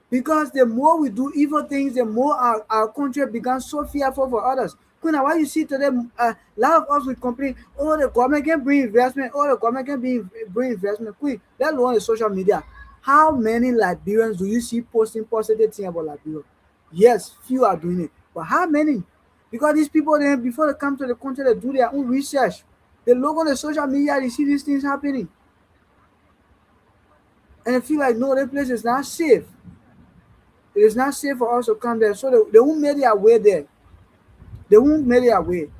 Because the more we do evil things, the more our country becomes so fearful for others. Kuna, why you see today, a lot of us will complain, oh, the government can bring investment, oh, the government can bring investment. Quick, let alone the social media. How many Liberians do you see posting positive things about Liberia? Yes, few are doing it. But how many? Because these people, then, before they come to the country, they do their own research. They look on the social media, they see these things happening. And they feel like, no, that place is not safe. It is not safe for us to come there. So they won't make their way there. They won't make their way.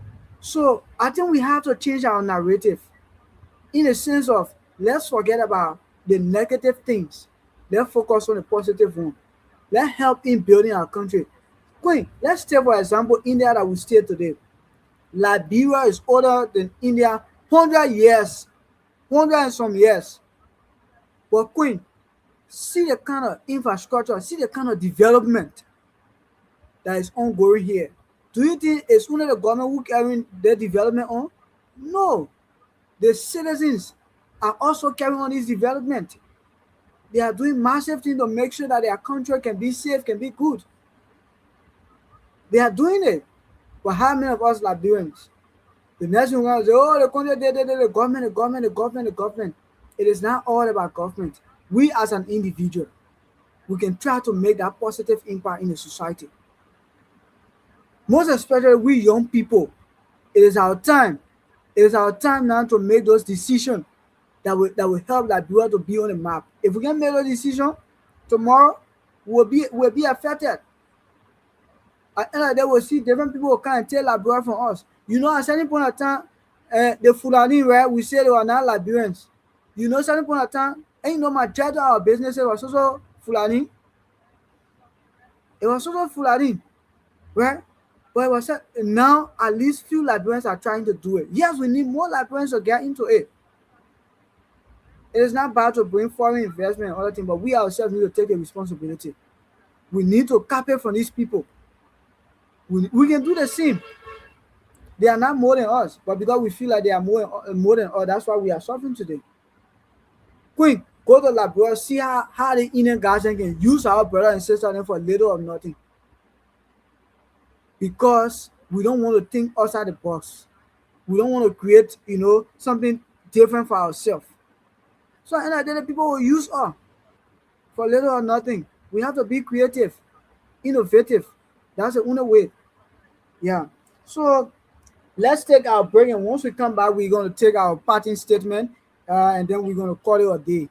So I think we have to change our narrative in the sense of let's forget about the negative things. Let's focus on the positive one. Let's help in building our country. Queen, let's take for example India that we stay today. Liberia is older than India 100 years, 100 and some years. But Queen, see the kind of infrastructure, see the kind of development that is ongoing here. Do you think it's only the government who carrying the development on? No. The citizens are also carrying on this development. They are doing massive things to make sure that their country can be safe, can be good. They are doing it. But how many of us Liberians? The next one will say, oh, the country, the government, the government, the government, the government. It is not all about government. We as an individual, we can try to make that positive impact in the society. Most especially we young people, it is our time. It is our time now to make those decisions that will help Liberia to be on the map. If we can make those decisions tomorrow, we'll be affected. At the end of the day, we'll see different people will come and take Liberia from us. At certain point of time, the Fulani, right, we say they were not Liberians. Certain point of time, and majority of our businesses was also Fulani. It was also Fulani, right? But it was said now at least few Liberians are trying to do it. Yes, we need more Liberians to get into it. It is not bad to bring foreign investment and other things, but we ourselves need to take a responsibility. We need to copy from these people. We can do the same. They are not more than us, but because we feel like they are more than us, that's why we are suffering today. Queen, go to Labrador, see how the Indian guardian can use our brother and sister for little or nothing. Because we don't want to think outside the box. We don't want to create, something different for ourselves. So at the end of the day, people will use us for little or nothing. We have to be creative, innovative. That's the only way. Yeah. So let's take our break, and once we come back, we're going to take our parting statement, and then we're going to call it a day.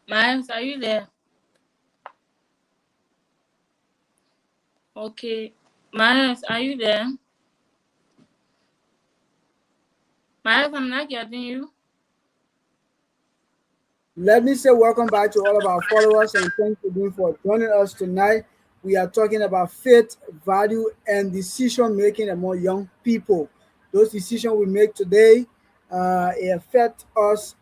Miles, are you there? Okay. Miles, are you there? Miles, I'm not getting you. Let me say welcome back to all of our followers, and thank you for joining us tonight. We are talking about faith, value, and decision making among young people. Those decisions we make today it affect us,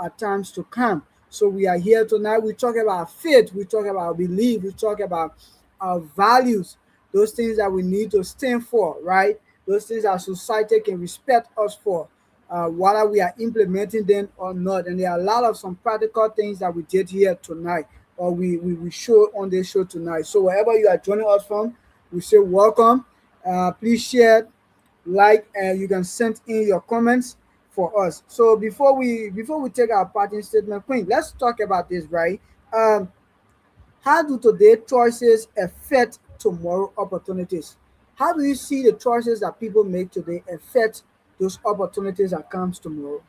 at times to come. So we are here tonight. We talk about faith, we talk about belief, we talk about our values, those things that we need to stand for, right? Those things that society can respect us for, whether we are implementing them or not. And there are a lot of some practical things that we did here tonight, or we show on this show tonight. So wherever you are joining us from, we say welcome. Please share, like, and you can send in your comments for us. So before we take our parting statement, Queen, let's talk about this, right? Um, how do today choices affect tomorrow opportunities? How do you see the choices that people make today affect those opportunities that comes tomorrow?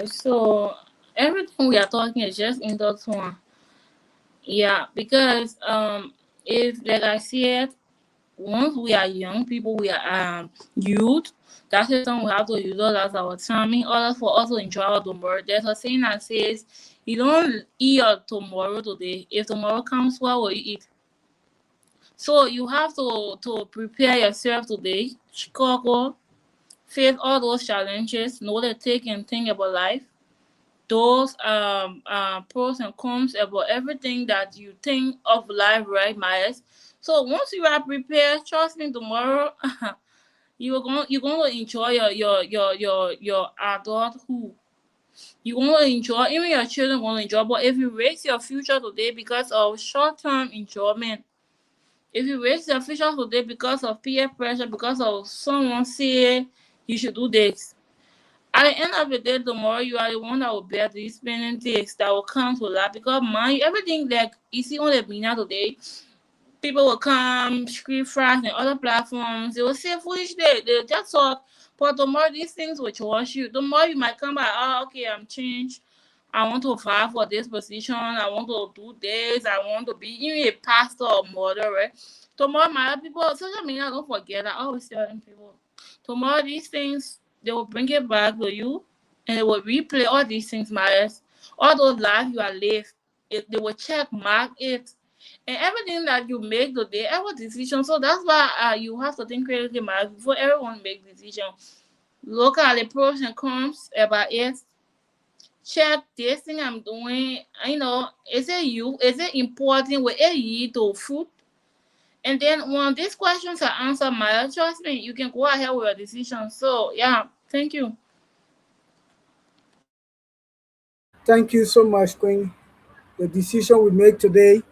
So everything we are talking is just intertwined. Yeah, because if like I said, once we are young people, we are youth. That's the time we have to use all as our time in order for us to enjoy our tomorrow. There's a saying that says, "You don't eat your tomorrow today. If tomorrow comes, what will you eat?" So you have to prepare yourself today, struggle, face all those challenges, know the take and think about life, those pros and cons about everything that you think of life, right, Myers? So once you are prepared, trust me, tomorrow you're going to enjoy your adulthood. You're going to enjoy, even your children going to enjoy. But if you waste your future today because of short-term enjoyment, if you waste your future today because of peer pressure, because of someone say you should do this, at the end of the day, tomorrow you are the one that will bear these penalties that will come to that, because mind everything like you see on the media today, people will come, screen fast and other platforms, they will say foolish, they just talk, but tomorrow these things will wash you. Tomorrow you might come back, oh okay, I'm changed. I want to vie for this position. I want to do this. I want to be even a pastor or mother, right? Tomorrow, my people, social media, don't forget. I always tell them people, tomorrow these things they will bring it back to you, and they will replay all these things, Myers. All those lives you are lived, they will check mark it, and everything that you make today, every decision. So that's why you have to think critically, Myers, before everyone make decision. Look at the pros and cons about it, check this thing I'm doing, is it you? Is it important? Will it lead to fruit? And then when these questions are answered, Maya, trust me, you can go ahead with your decision. So yeah, thank you. Thank you so much, Queen. The decision we make today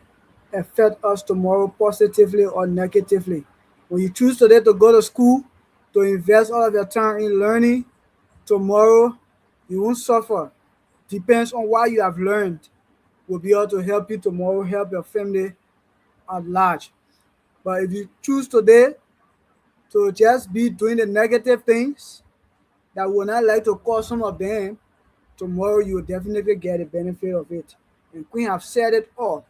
affect us tomorrow positively or negatively. When you choose today to go to school, to invest all of your time in learning, tomorrow you won't suffer. Depends on what you have learned. Will be able to help you tomorrow, help your family at large. But if you choose today to just be doing the negative things that will not like to cause some of them, tomorrow you will definitely get the benefit of it. And Queen have said it all.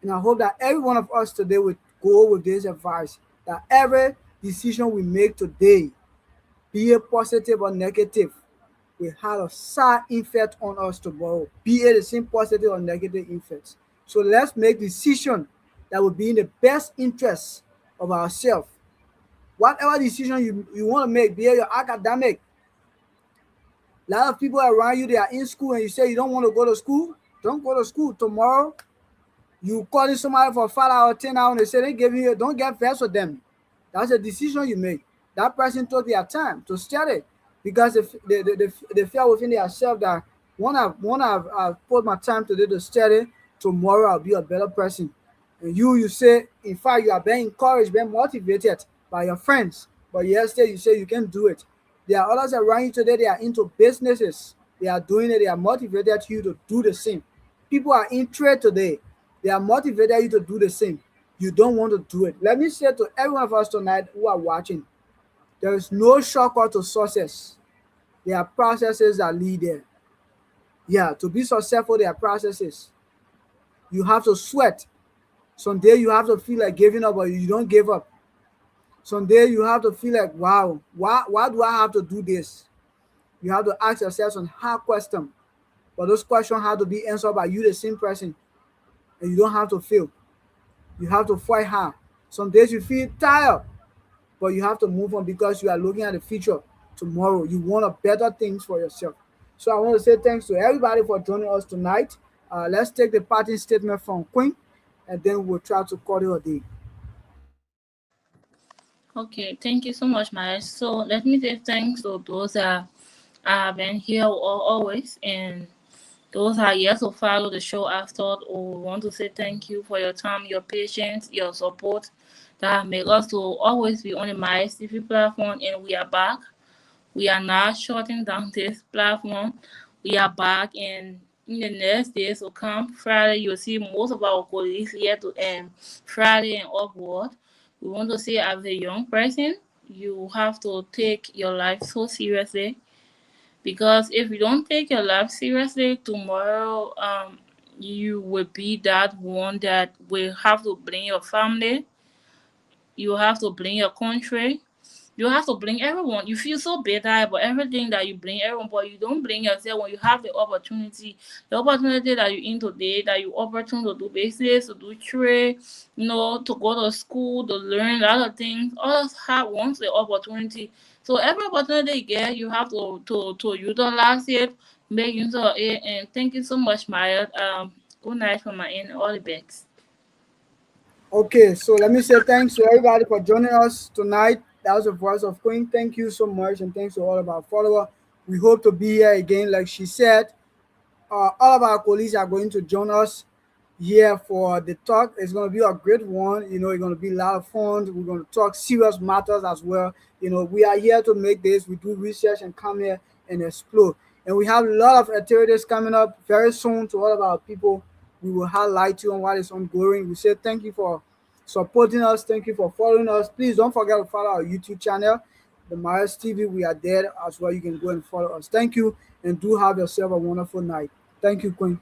And I hope that every one of us today will go with this advice that every decision we make today, be it positive or negative, will have a side effect on us tomorrow, be it the same positive or negative effects. So let's make decision that will be in the best interest of ourselves. Whatever decision you want to make, be it your academic, a lot of people around you, they are in school and you say you don't want to go to school, don't go to school. Tomorrow, you calling somebody for 5 hours, 10 hours, and they say they giving you, don't get vexed with them. That's a decision you make. That person took their time to study because they feel within themselves that I've put my time today to study, tomorrow I'll be a better person. And you say, in fact, you are being encouraged, being motivated by your friends. But yesterday you say you can do it. There are others around you today, they are into businesses. They are doing it, they are motivated you to do the same. People are in trade today. They are motivated you to do the same. You don't want to do it. Let me say to every one of us tonight who are watching, there is no shortcut to success. There are processes that lead there. Yeah, to be successful, there are processes. You have to sweat. Someday you have to feel like giving up, but you don't give up. Someday you have to feel like, wow, why do I have to do this? You have to ask yourself some hard questions. But those questions have to be answered by you, the same person. And you don't have to fail. You have to fight hard. Some days you feel tired, but you have to move on because you are looking at the future tomorrow. You want a better things for yourself. So I want to say thanks to everybody for joining us tonight. Let's take the parting statement from Queen, and then we'll try to call it a day. Okay, thank you so much, Maya. So let me say thanks to those that have been here always, and those are yet to follow the show after. We want to say thank you for your time, your patience, your support that make us to always be on the Myers TV platform, and we are back. We are not shutting down this platform. We are back, and in the next days to come, Friday, you'll see most of our colleagues here to Friday and upward. We want to say, as a young person, you have to take your life so seriously, because if you don't take your life seriously, tomorrow, you will be that one that will have to blame your family. You have to blame your country. You have to blame everyone. You feel so bitter about everything that you blame everyone, but you don't blame yourself when you have the opportunity that you in today, that you opportunity to do business, to do trade, to go to school, to learn a lot of things. All us have wants the opportunity. So every opportunity you get, you have to utilize it, make use of it. And thank you so much, Maya. Good night from my end. All the best. Okay, so let me say thanks to everybody for joining us tonight. That was the voice of Queen. Thank you so much, and thanks to all of our followers. We hope to be here again, like she said. All of our colleagues are going to join us here for the talk. It's going to be a great one. It's going to be a lot of fun. We're going to talk serious matters as well. We are here to make this. We do research and come here and explore. And we have a lot of activities coming up very soon to all of our people. We will highlight you on what is ongoing. We say thank you for supporting us. Thank you for following us. Please don't forget to follow our YouTube channel, the Myers TV. We are there as well. You can go and follow us. Thank you, and do have yourself a wonderful night. Thank you, Queen.